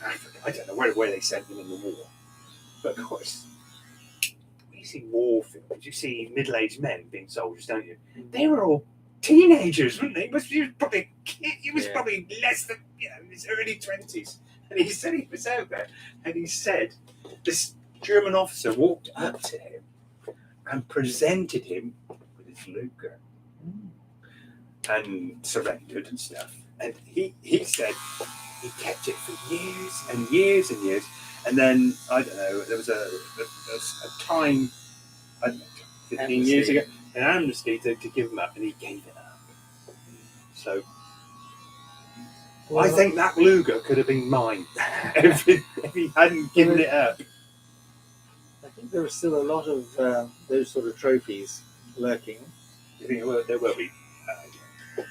Africa. I don't know where they sent him in the war. But of course, when you see war films, you see middle-aged men being soldiers, don't you? They were all teenagers, weren't they? He was probably a kid. He was probably less than, in his early 20s. And he said he was out there. And he said this German officer walked up to him and presented him with his Luger and surrendered and stuff. And he said he kept it for years and years and years. And then, I don't know, there was a time, I don't know, 15 years ago, an amnesty to give him up, and he gave it up. So, I think that Luger could have been mine if he hadn't given it up. I think there are still a lot of those sort of trophies lurking. You think there will be?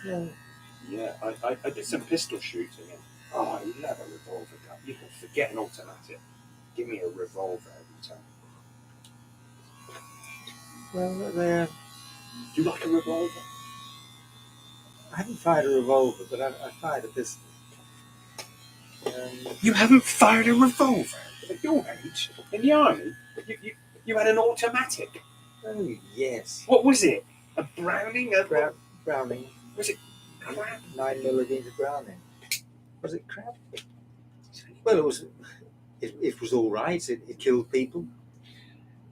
Yeah. Yeah, I did some pistol shooting, and I love a revolver gun. You can forget an automatic. Give me a revolver every time. Well, Do you like a revolver? I haven't fired a revolver, but I fired a pistol. You haven't fired a revolver at your age in the army. You had an automatic. Oh yes. What was it? A Browning? Browning. Was it crap? 9mm Browning. Was it crap? Well, it was. It was all right. It killed people.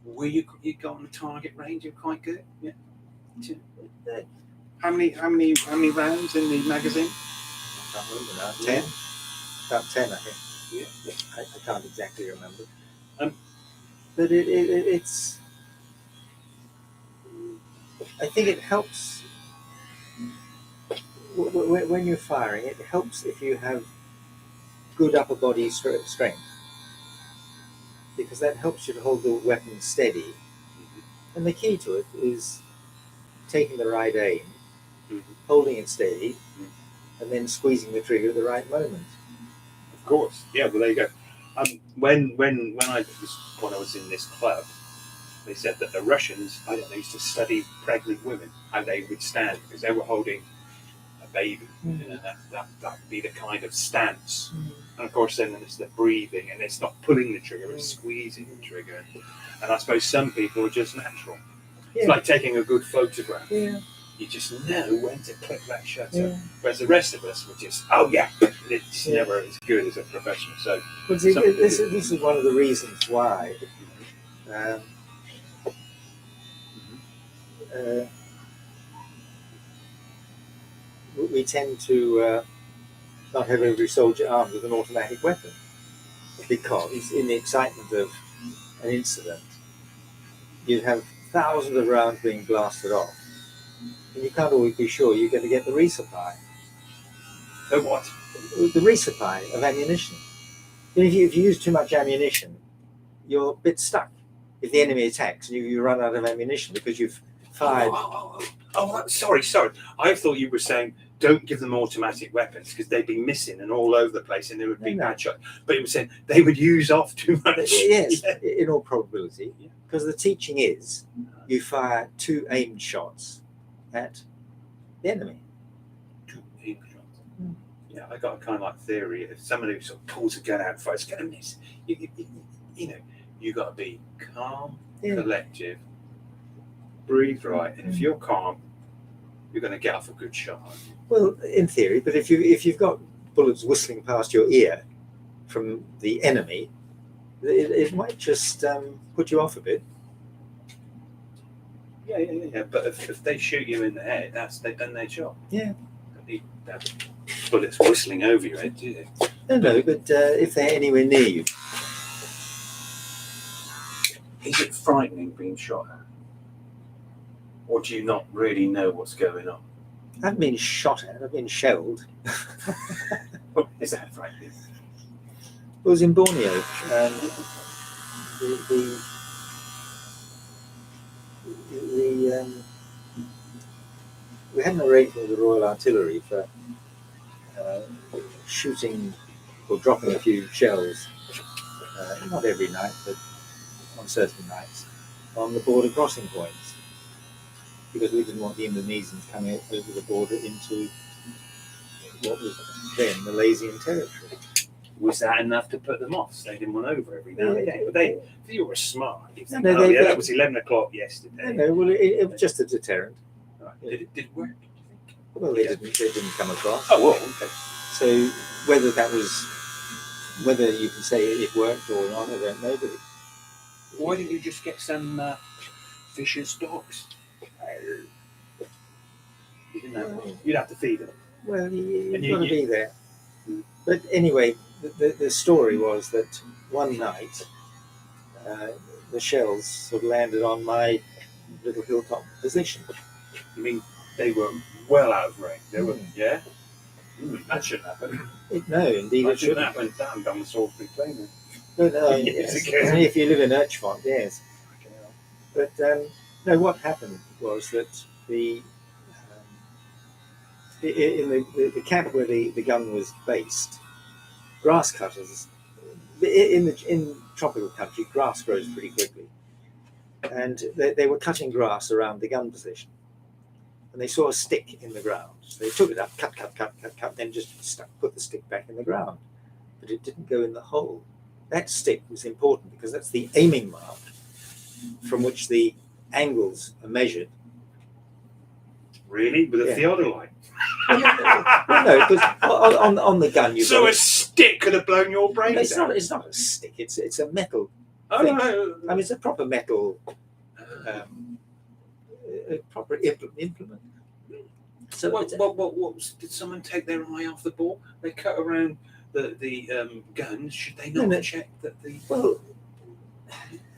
Were you got on the target range? You're quite good. Yeah. How many rounds in the magazine? I can't remember now. 10. About 10, I think. Yeah. I can't exactly remember. But it's. I think it helps when you're firing. It helps if you have good upper body strength, because that helps you to hold the weapon steady. And the key to it is taking the right aim, holding it steady, and then squeezing the trigger at the right moment. Of course. Yeah. Well, there you go. When I was in this club, they said that the Russians, I don't know, used to study pregnant women, how they would stand, because they were holding a baby. You know, that would be the kind of stance. And of course, then there's the breathing, and it's not pulling the trigger, it's squeezing the trigger. And I suppose some people are just natural. Yeah. It's like taking a good photograph. Yeah. You just know when to click that shutter. Whereas the rest of us would just, it's never as good as a professional. So, Well, see, this is one of the reasons why we tend to not have every soldier armed with an automatic weapon, because in the excitement of an incident, you'd have thousands of rounds being blasted off, and you can't always be sure you're going to get the resupply. the what? The resupply of ammunition. If you use too much ammunition, you're a bit stuck. If the enemy attacks and you run out of ammunition because you've fired. Sorry. I thought you were saying don't give them automatic weapons because they'd be missing and all over the place and they would be bad shots. But you were saying they would use off too much. Yes, in all probability. Because the teaching is you fire 2 aimed shots at the enemy. 2 aimed shots. Yeah, I got a kind of like theory. If somebody sort of pulls a gun out and fires, it's going to miss. You know, you got to be calm, collective, breathe right, and if you're calm, you're going to get off a good shot. Well, in theory, but if you've got bullets whistling past your ear from the enemy, it might just put you off a bit. Yeah. But if they shoot you in the head, they've done their job. Yeah. Don't need bullets whistling over your head, do they? No, but if they're anywhere near you. Is it frightening being shot at? Or do you not really know what's going on? I haven't been shot at, I've been shelled. Is that frightening? It was in Borneo, and we had an arrangement with the Royal Artillery for shooting or dropping a few shells, not every night, but on certain nights, on the border crossing points, because we didn't want the Indonesians coming over the border into what was then Malaysian territory. Was that enough to put them off? So they didn't want over every now and then. But if you were smart, you think, that was 11 o'clock yesterday. No, well, it was just a deterrent. Right. Did it work? Do you think? Well, they didn't come across. Oh, well, okay. So whether you can say it worked or not, I don't know. But Why didn't you just get some vicious dogs? You'd have to feed them. well, you've got to be there. But anyway, the story was that one night the shells sort of landed on my little hilltop position. I mean, they were well out of range. They were, yeah? That shouldn't happen. No, indeed That it shouldn't shouldn't. happen. Damn, down the Salisbury Plain. No, Yes, yes. it can. Only if you live in Urchfont, yes. But no, what happened was that in the camp where the gun was based, grass cutters, in tropical country, grass grows pretty quickly. And they were cutting grass around the gun position. And they saw a stick in the ground. So they took it up, cut, then just put the stick back in the ground. But it didn't go in the hole. That stick was important because that's the aiming mark from which the angles are measured. Really? With a Yeah. theodolite? Well, no, because on the gun you. So a stick could have blown your brains It's out? not. It's not a stick. It's a metal. Oh, thing. no. I mean, it's a proper metal. A proper implement. So What, did someone take their eye off the ball? They cut around the guns. Should they not No. check that the... well,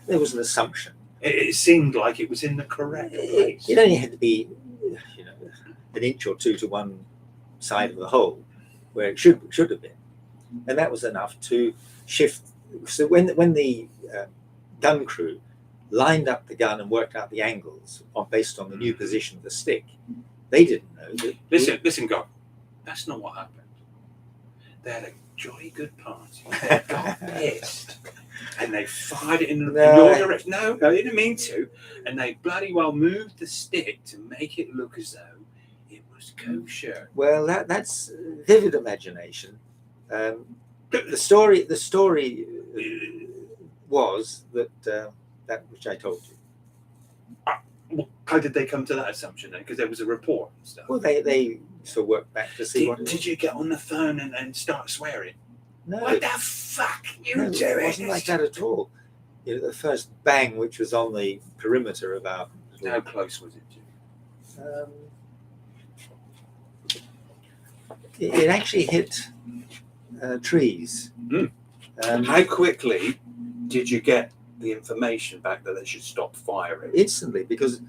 there was an assumption. It seemed like it was in the correct place. It only had to be, an inch or two to one side of the hole, where it should have been, and that was enough to shift. So when the gun crew lined up the gun and worked out the angles based on the new position of the stick, they didn't know that. Listen, God, that's not what happened. They had a jolly good party. They got pissed. And they fired it in your direction. No, they didn't mean to. And they bloody well moved the stick to make it look as though it was kosher. Well, that's vivid imagination. The story was that that which I told you. Well, how did they come to that assumption then? Because there was a report and stuff. Well, they sort of worked back to see what it Did was. you get on the phone and start swearing? No, What the fuck you no, doing? it wasn't like that at all. The first bang, which was on the perimeter of our How close was it, Jim? It actually hit trees. How quickly did you get the information back that they should stop firing? Instantly, because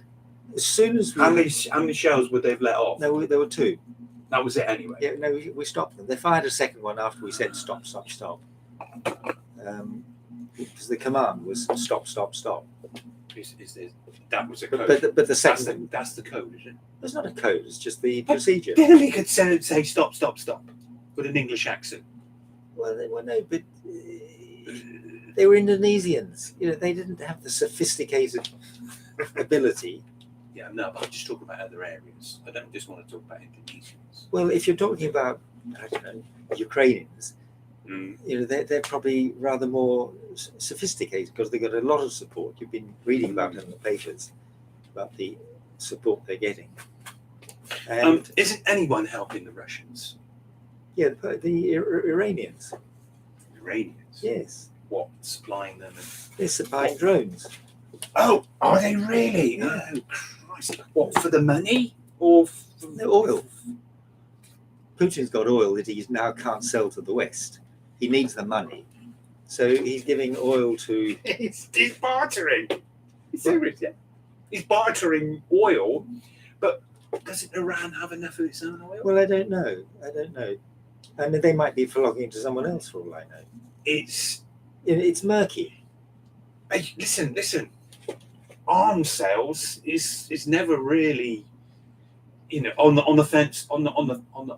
as soon as we How many shells would they have let off? no, there were two. That was it anyway. Yeah, no, we stopped them. They fired a second one after we said stop. Because the command was stop. That was a code. But the second That's the code, isn't it? it's not a code. It's just the procedure. The enemy could say stop with an English accent. Well, no, but they were Indonesians. They didn't have the sophisticated ability. Yeah, no, but I'm just talking about other areas. I don't just want to talk about Indonesians. Well, if you're talking about, I don't know, Ukrainians, they're probably rather more sophisticated because they've got a lot of support. You've been reading about it in the papers about the support they're getting. And Isn't anyone helping the Russians? yeah, the Iranians, Iranians? yes, What, supplying them? they're supplying drones. Oh, are they really? Yeah. Oh, Christ. What, for the money? Or for No, oil. Putin's got oil that he now can't sell to the West. He needs the money, so he's giving oil to. He's bartering. He's serious, yeah. He's bartering oil, but doesn't Iran have enough of its own oil? Well, I don't know. I mean, they might be flogging to someone else for all I know. It's It's murky. hey, listen. arms sales is never really, on the fence on the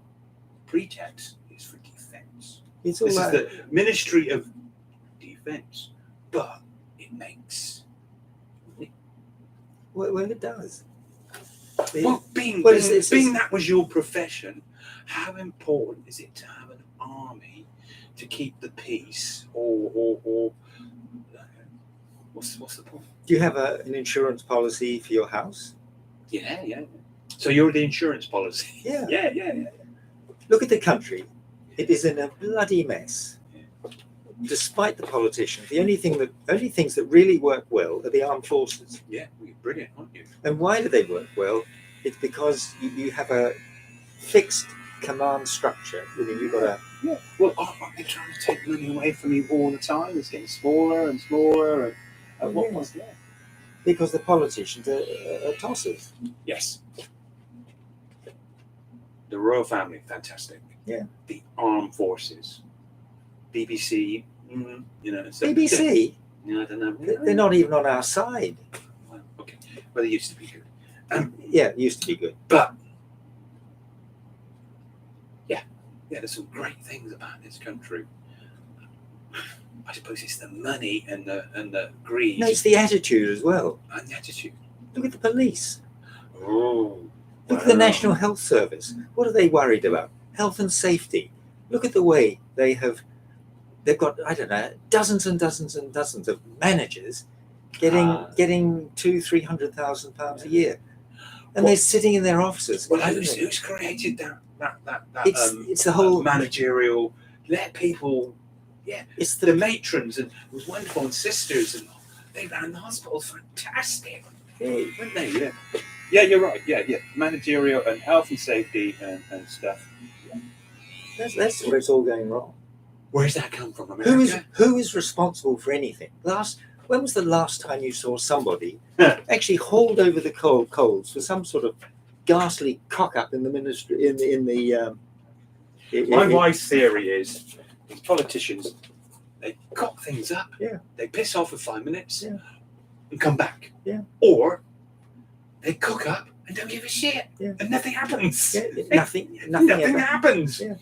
pretext is for defense. It's all This is right. the Ministry of Defense, but it makes Well, it does. well being Well, it's- that was your profession. How important is it to have an army to keep the peace, or what's the point? Do you have an insurance policy for your house? Yeah. So you're the insurance policy. Yeah. Yeah. Look at the country. It is in a bloody mess. Despite the politicians, the only things that really work well are the armed forces. Yeah, you're brilliant, aren't you? And why do they work well? It's because you have a fixed command structure. You've got a Yeah. Well, aren't they trying to take money away from you all the time? It's getting smaller and smaller. And what was there? because the politicians are tossers. Yes. The royal family, fantastic. Yeah. The armed forces, BBC. So, BBC, Yeah, I don't know. they're not even on our side. Well, okay. Well, they used to be good. Yeah, it used to be good. But yeah, there's some great things about this country. I suppose it's the money and the greed No, it's the attitude as well. and the attitude. Look at the police. Oh, Look at the National Health Service. What are they worried about? Health and safety. Look at the way they've got, I don't know, dozens and dozens and dozens of managers getting £200,000-300,000 a year. And they're sitting in their offices. Well, I don't know. who's created that It's the whole managerial? Let people, it's the matrons, and it was wonderful, and sisters, and they ran the hospital fantastic, weren't they? Yeah, you're right. Yeah, managerial and health and safety and stuff. that's where it's all going wrong. Where's that come from, America? Who is responsible for anything? When was the last time you saw somebody actually hauled over the coals for some sort of ghastly cock up in the ministry My wife's theory is these politicians, they cock things up, they piss off for 5 minutes, and come back, or they cook up and don't give a shit, and nothing happens. Nothing ever happens. Yeah.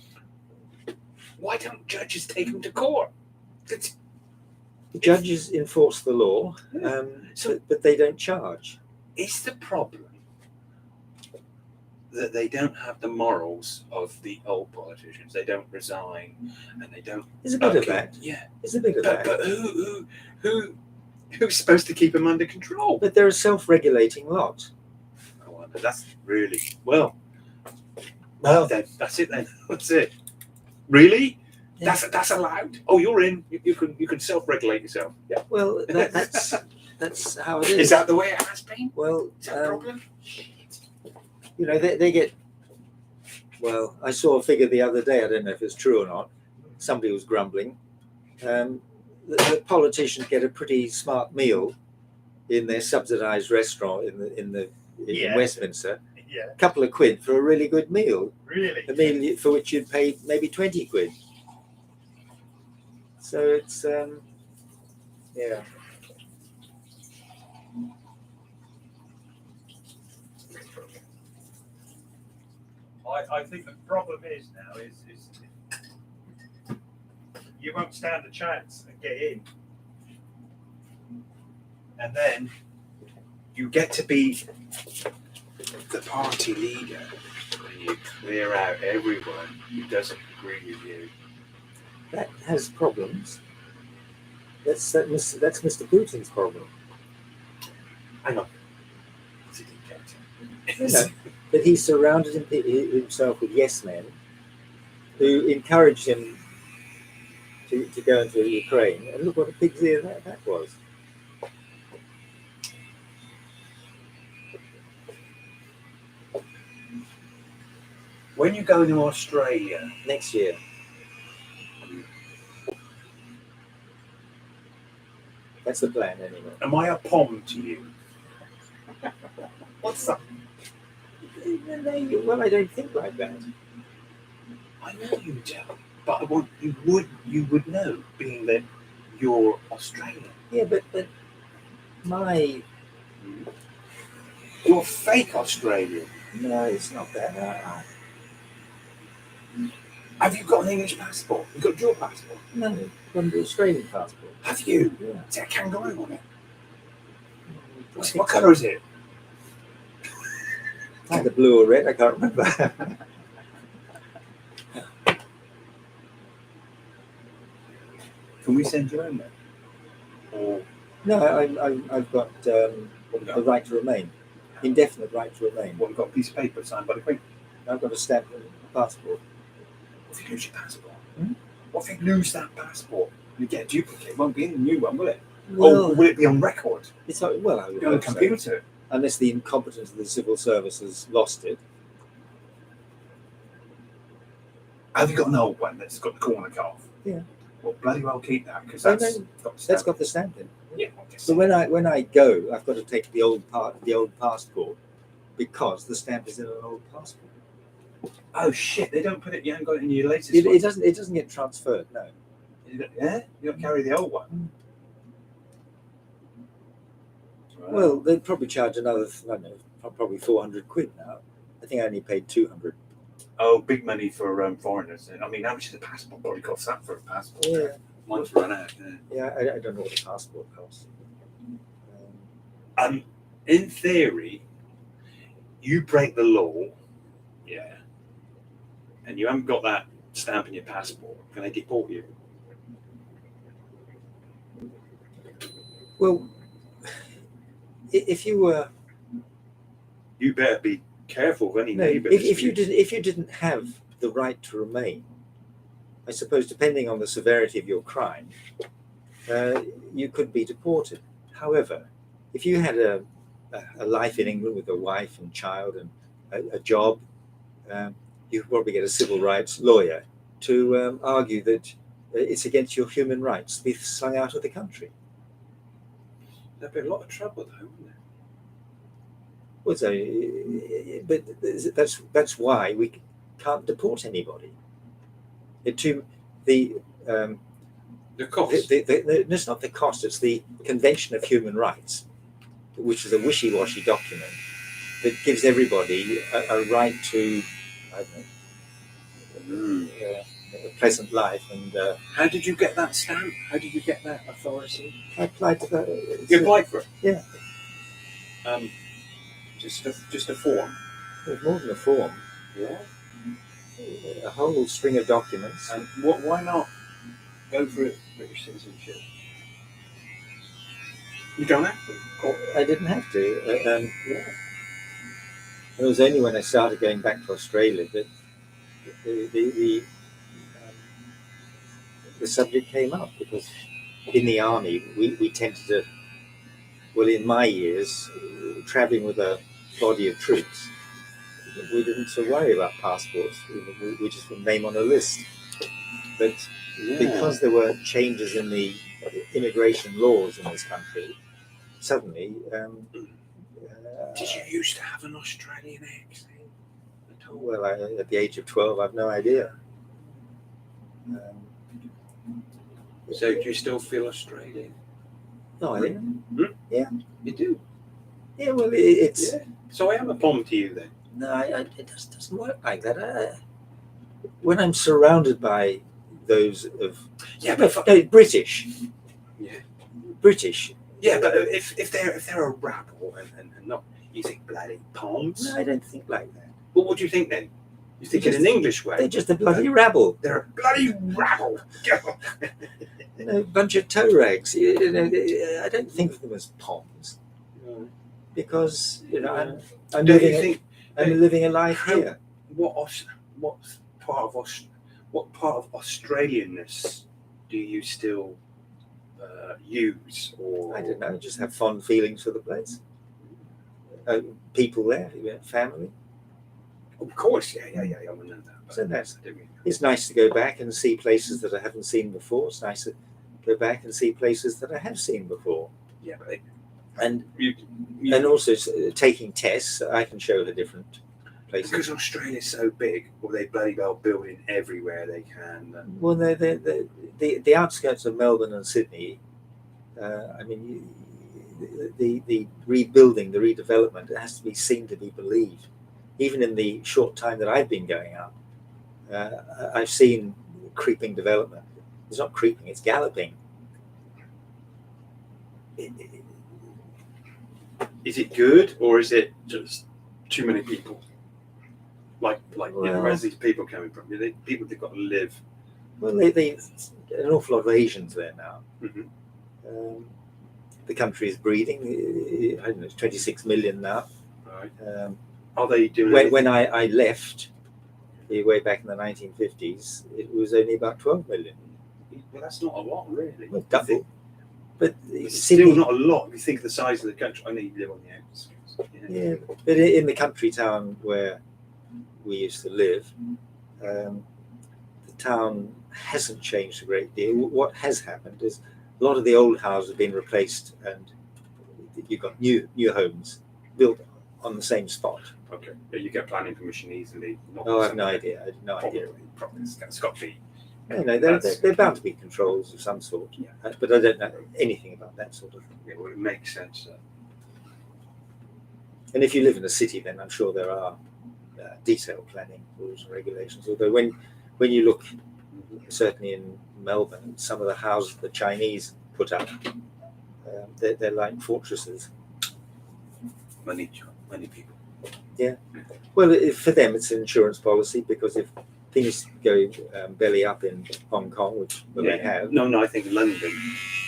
Why don't judges take them to court? The judges enforce the law, but they don't charge. It's the problem that they don't have the morals of the old politicians. They don't resign, and they don't. There's a bit of that. Yeah, There's a bit of that. but who's supposed to keep them under control? But they're a self-regulating lot. Oh, that's really well. Then that's it. Then that's it. Really? Yeah. That's allowed. Oh, you're in. You can self-regulate yourself. Yeah. Well, that's how it is. Is that the way it has been? Well, Is that a problem? they get. Well, I saw a figure the other day. I don't know if it's true or not. Somebody was grumbling. The politicians get a pretty smart meal in their subsidised restaurant in Westminster. Yeah. A couple of quid for a really good meal. Really? A meal for which you'd pay maybe 20 quid. So it's yeah. I think the problem is now is you won't stand a chance and get in, and then you get to be the party leader and you clear out everyone who doesn't agree with you. That has problems. That's Mr. Putin's problem. Hang on. It's a dictator. You know, but he surrounded himself with yes men who encouraged him to go into Ukraine. And look what a pig's ear that was. When you go to Australia Next year. That's the plan, anyway. am I a pom to you? What's that? Well, I don't think like that. I know you don't, but I want you would know, being that you're Australian. Yeah, but my You're fake Australian. No, it's not that. Have you got an English passport? You got dual passport? No, got an Australian passport. Have you? Yeah. Is there a kangaroo on it? What colour is it? Either blue or red, I can't remember. Can we send you home then? Or No, I've got the right to remain, indefinite right to remain. what, we've got a piece of paper signed by the Queen? I've got a stamp and a passport. What if you lose your passport? Hmm? What if you lose that passport? You get a duplicate. It won't be in the new one, will it? Well, Or will it be on record? it's not, well, I would Be on the hope so. computer? Unless the incompetence of the civil service has lost it. Have you got an old one that's got the corner cut off? Yeah. Well, bloody well keep that because No, that's no, got the That's stamp. got the stamp in. Yeah, I guess So so. when I go, I've got to take the old passport because the stamp is in an old passport. Oh shit! They don't put it. You haven't got it in your latest It one. doesn't get transferred. No. Yeah, you don't carry the old one. Right. Well, they'd probably charge another, I don't know, probably 400 quid now. I think I only paid 200. Oh, big money for foreigners. I mean, how much is a passport? Probably costs that for a passport. Yeah, Mine's run out. Yeah. yeah. I don't know what a passport costs. In theory, you break the law, yeah, and you haven't got that stamp in your passport. Can they deport you? Well, if you were You better be careful of any no, neighbour. if you didn't have the right to remain, I suppose, depending on the severity of your crime, you could be deported. However, if you had a life in England with a wife and child and a job, you could probably get a civil rights lawyer to argue that it's against your human rights to be slung out of the country. There'd be a lot of trouble, though, wouldn't there? Well, so, but that's why we can't deport anybody. The cost. it's not the cost; it's the Convention of Human Rights, which is a wishy-washy document that gives everybody a right to, I don't know, a pleasant life. And How did you get that stamp? How did you get that authority? I applied to that. You applied for it? Yeah. Just a form. It was more than a form; Yeah. a whole string of documents. And why not go for British citizenship? You don't have to. I didn't have to. Yeah. It was only when I started going back to Australia that the subject came up, because in the army we tended to, well, in my years, travelling with a body of troops, we didn't so worry about passports. We just put name on a list. But because there were changes in the immigration laws in this country, suddenly. Did you used to have an Australian accent at all? Well, at the age of 12, I've no idea. So do you still feel Australian? No, I didn't. You do? Yeah, well, it's. Yeah. So I am a pom to you then? No, it just doesn't work like that. When I'm surrounded by those of. Yeah, but No, British. Yeah. British. Yeah, but if they're a rabble and not, you think bloody poms? No, I don't think like that. Well, what do you think then? You think in an English way? They're just a bloody rabble. They're a bloody rabble. You know, a bunch of toe rags. You know, I don't think of them as poms, because I'm Do you living. think I'm living a life How- here. what part of Australianness do you still use? Or I don't know. Just have fond feelings for the place. People there, family. Of course, yeah. I know that. So it's nice to go back and see places that I haven't seen before. It's nice to go back and see places that I have seen before. Yeah, but And you also taking tests, I can show her different places. because Australia's so big, well, they bloody well building everywhere they can. Well, the outskirts of Melbourne and Sydney, I mean, the rebuilding, the redevelopment, it has to be seen to be believed. Even in the short time that I've been going up, I've seen creeping development. It's not creeping; it's galloping. Is it good, or is it just too many people? Like where's these people coming from? People they've got to live. Well, they an awful lot of Asians there now. Mm-hmm. The country is breeding. I don't know, it's 26 million now. Right. Are they doing? When I left, way back in the 1950s, it was only about 12 million. Well, that's not a lot, really. Well, double. But it's Sydney, still not a lot. If you think of the size of the country, I know you live on the outskirts. Yeah, but in the country town where we used to live, the town hasn't changed a great deal. What has happened is a lot of the old houses have been replaced, and you've got new homes built on the same spot. Okay, yeah, you get planning permission easily. Oh, I have no idea. I have no idea. Probably it's got to be. No, they're bound to be controls of some sort. Yeah. But I don't know anything about that sort of thing. Yeah, well, it makes sense. And if you live in a city, then I'm sure there are detailed planning rules and regulations. Although when you look, certainly in Melbourne, some of the houses the Chinese put up, they're like fortresses. Many people. Yeah. Well, for them, it's an insurance policy, because if things go belly up in Hong Kong, which we have. No, I think London,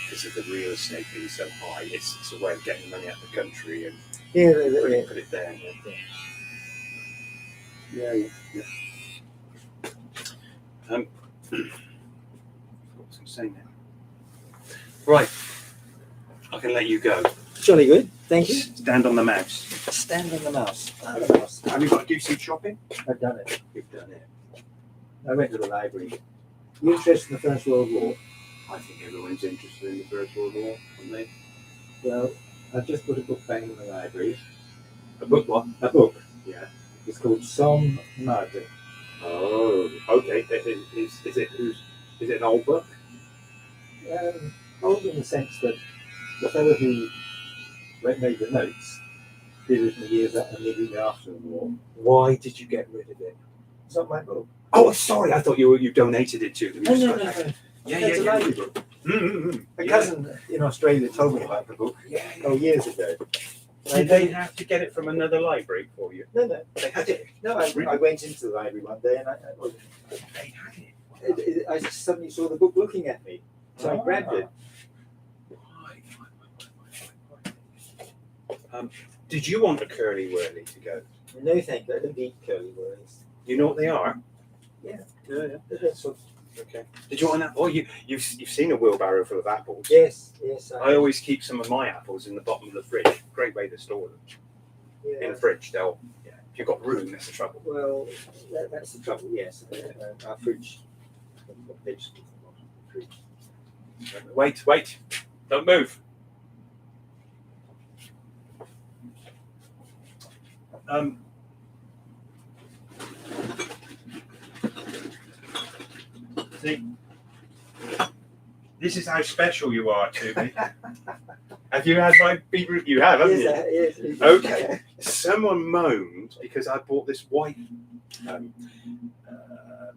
because of the real estate being so high, it's a way of getting money out of the country and put it there. Yeah. What was I saying now? Right, I can let you go. Jolly good, thank you. Stand on the mouse. Stand on the mouse. Have you got to do some shopping? I've done it. You've done it. I went to the library. You interested in the First World War? I think everyone's interested in the First World War, aren't they? Well, I've just put a book back in the library. A book what? A book. Yeah. It's called Somme Mud. Oh, okay. Is it an old book? Old in the sense that the fellow who made the notes did it in the years immediately after the war. Why did you get rid of it? It's not my book. Oh, sorry. I thought you donated it to them. No. Yeah. It's a library book. A cousin in Australia told me about the book years ago. Did they have to get it from another library for you? No. They had it. No, I went into the library one day and They had it. I just suddenly saw the book looking at me. So I grabbed it. Did you want a curly whirly to go? No, thank you. I don't eat curly whirlies. You know what they are? Yeah. That's okay. Did you want an apple? Oh, you've seen a wheelbarrow full of apples. Yes. I always keep some of my apples in the bottom of the fridge. Great way to store them. Yeah. In the fridge, if you've got room, that's the trouble. Well, that's the trouble, yes. Our fridge. Wait. Don't move. See, this is how special you are to me. Have you had my beetroot? You have, haven't you? Yes. Okay. Someone moaned because I bought this white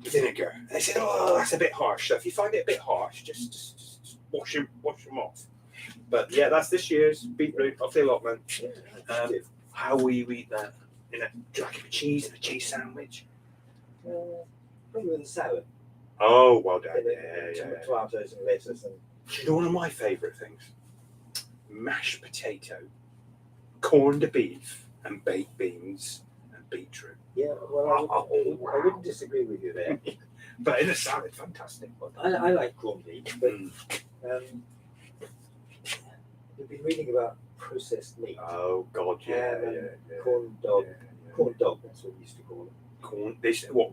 vinegar. And they said, "Oh, that's a bit harsh." So if you find it a bit harsh, just wash them off. But yeah, that's this year's beetroot off the allotment. How will you eat that? Do you like a cheese and a cheese sandwich? Probably with a salad. Oh, well done. Tomatoes and lettuce. And Do you know one of my favourite things? Mashed potato, corned beef, and baked beans and beetroot. yeah, well, I wouldn't disagree with you there. But in a salad, fantastic. I like corned beef, but we've been reading about processed meat. Oh God, yeah. Corn dog. Yeah. Corn dog, that's what we used to call it. Corn. What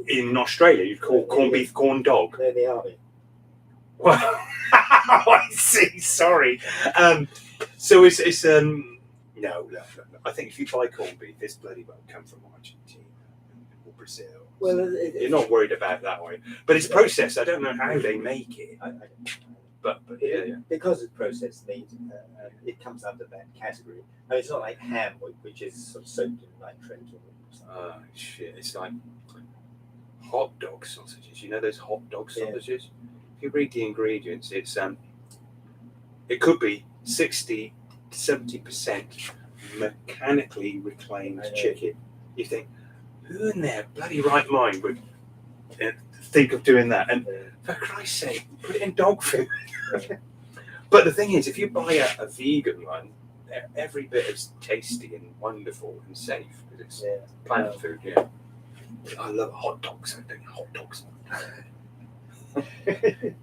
in Australia you'd call corned beef corn dog. No, in the army. Well, I see. Sorry. So it's no. I think if you buy corned beef, this bloody won't come from Argentina or Brazil. Well, You're not worried about that way, but it's processed. I don't know how they make it, but yeah, yeah. Because it's processed meat, it comes under that category. I mean, it's not like ham, which is sort of soaked in nitrate or something. Shit, it's like hot dog sausages. You know those hot dog Yeah. sausages? If you read the ingredients, it's it could be 60 to 70% mechanically reclaimed I know. chicken. You think, who in their bloody right mind would think of doing that? And for Christ's sake, put it in dog food. But the thing is, if you buy a vegan one, every bit is tasty and wonderful and safe because it's plant food. Yeah, I love hot dogs. I'm doing hot dogs.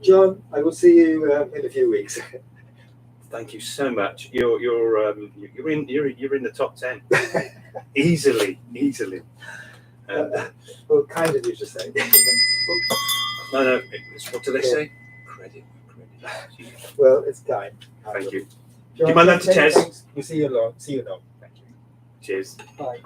John, I will see you in a few weeks. Thank you so much. You're in the top 10 easily. Well, kind of you to say. No. What do they say? Credit. Well, it's kind. Thank you. John, Give my love to many Tess. thanks. We'll see you along. See you along. Thank you. Cheers. Bye.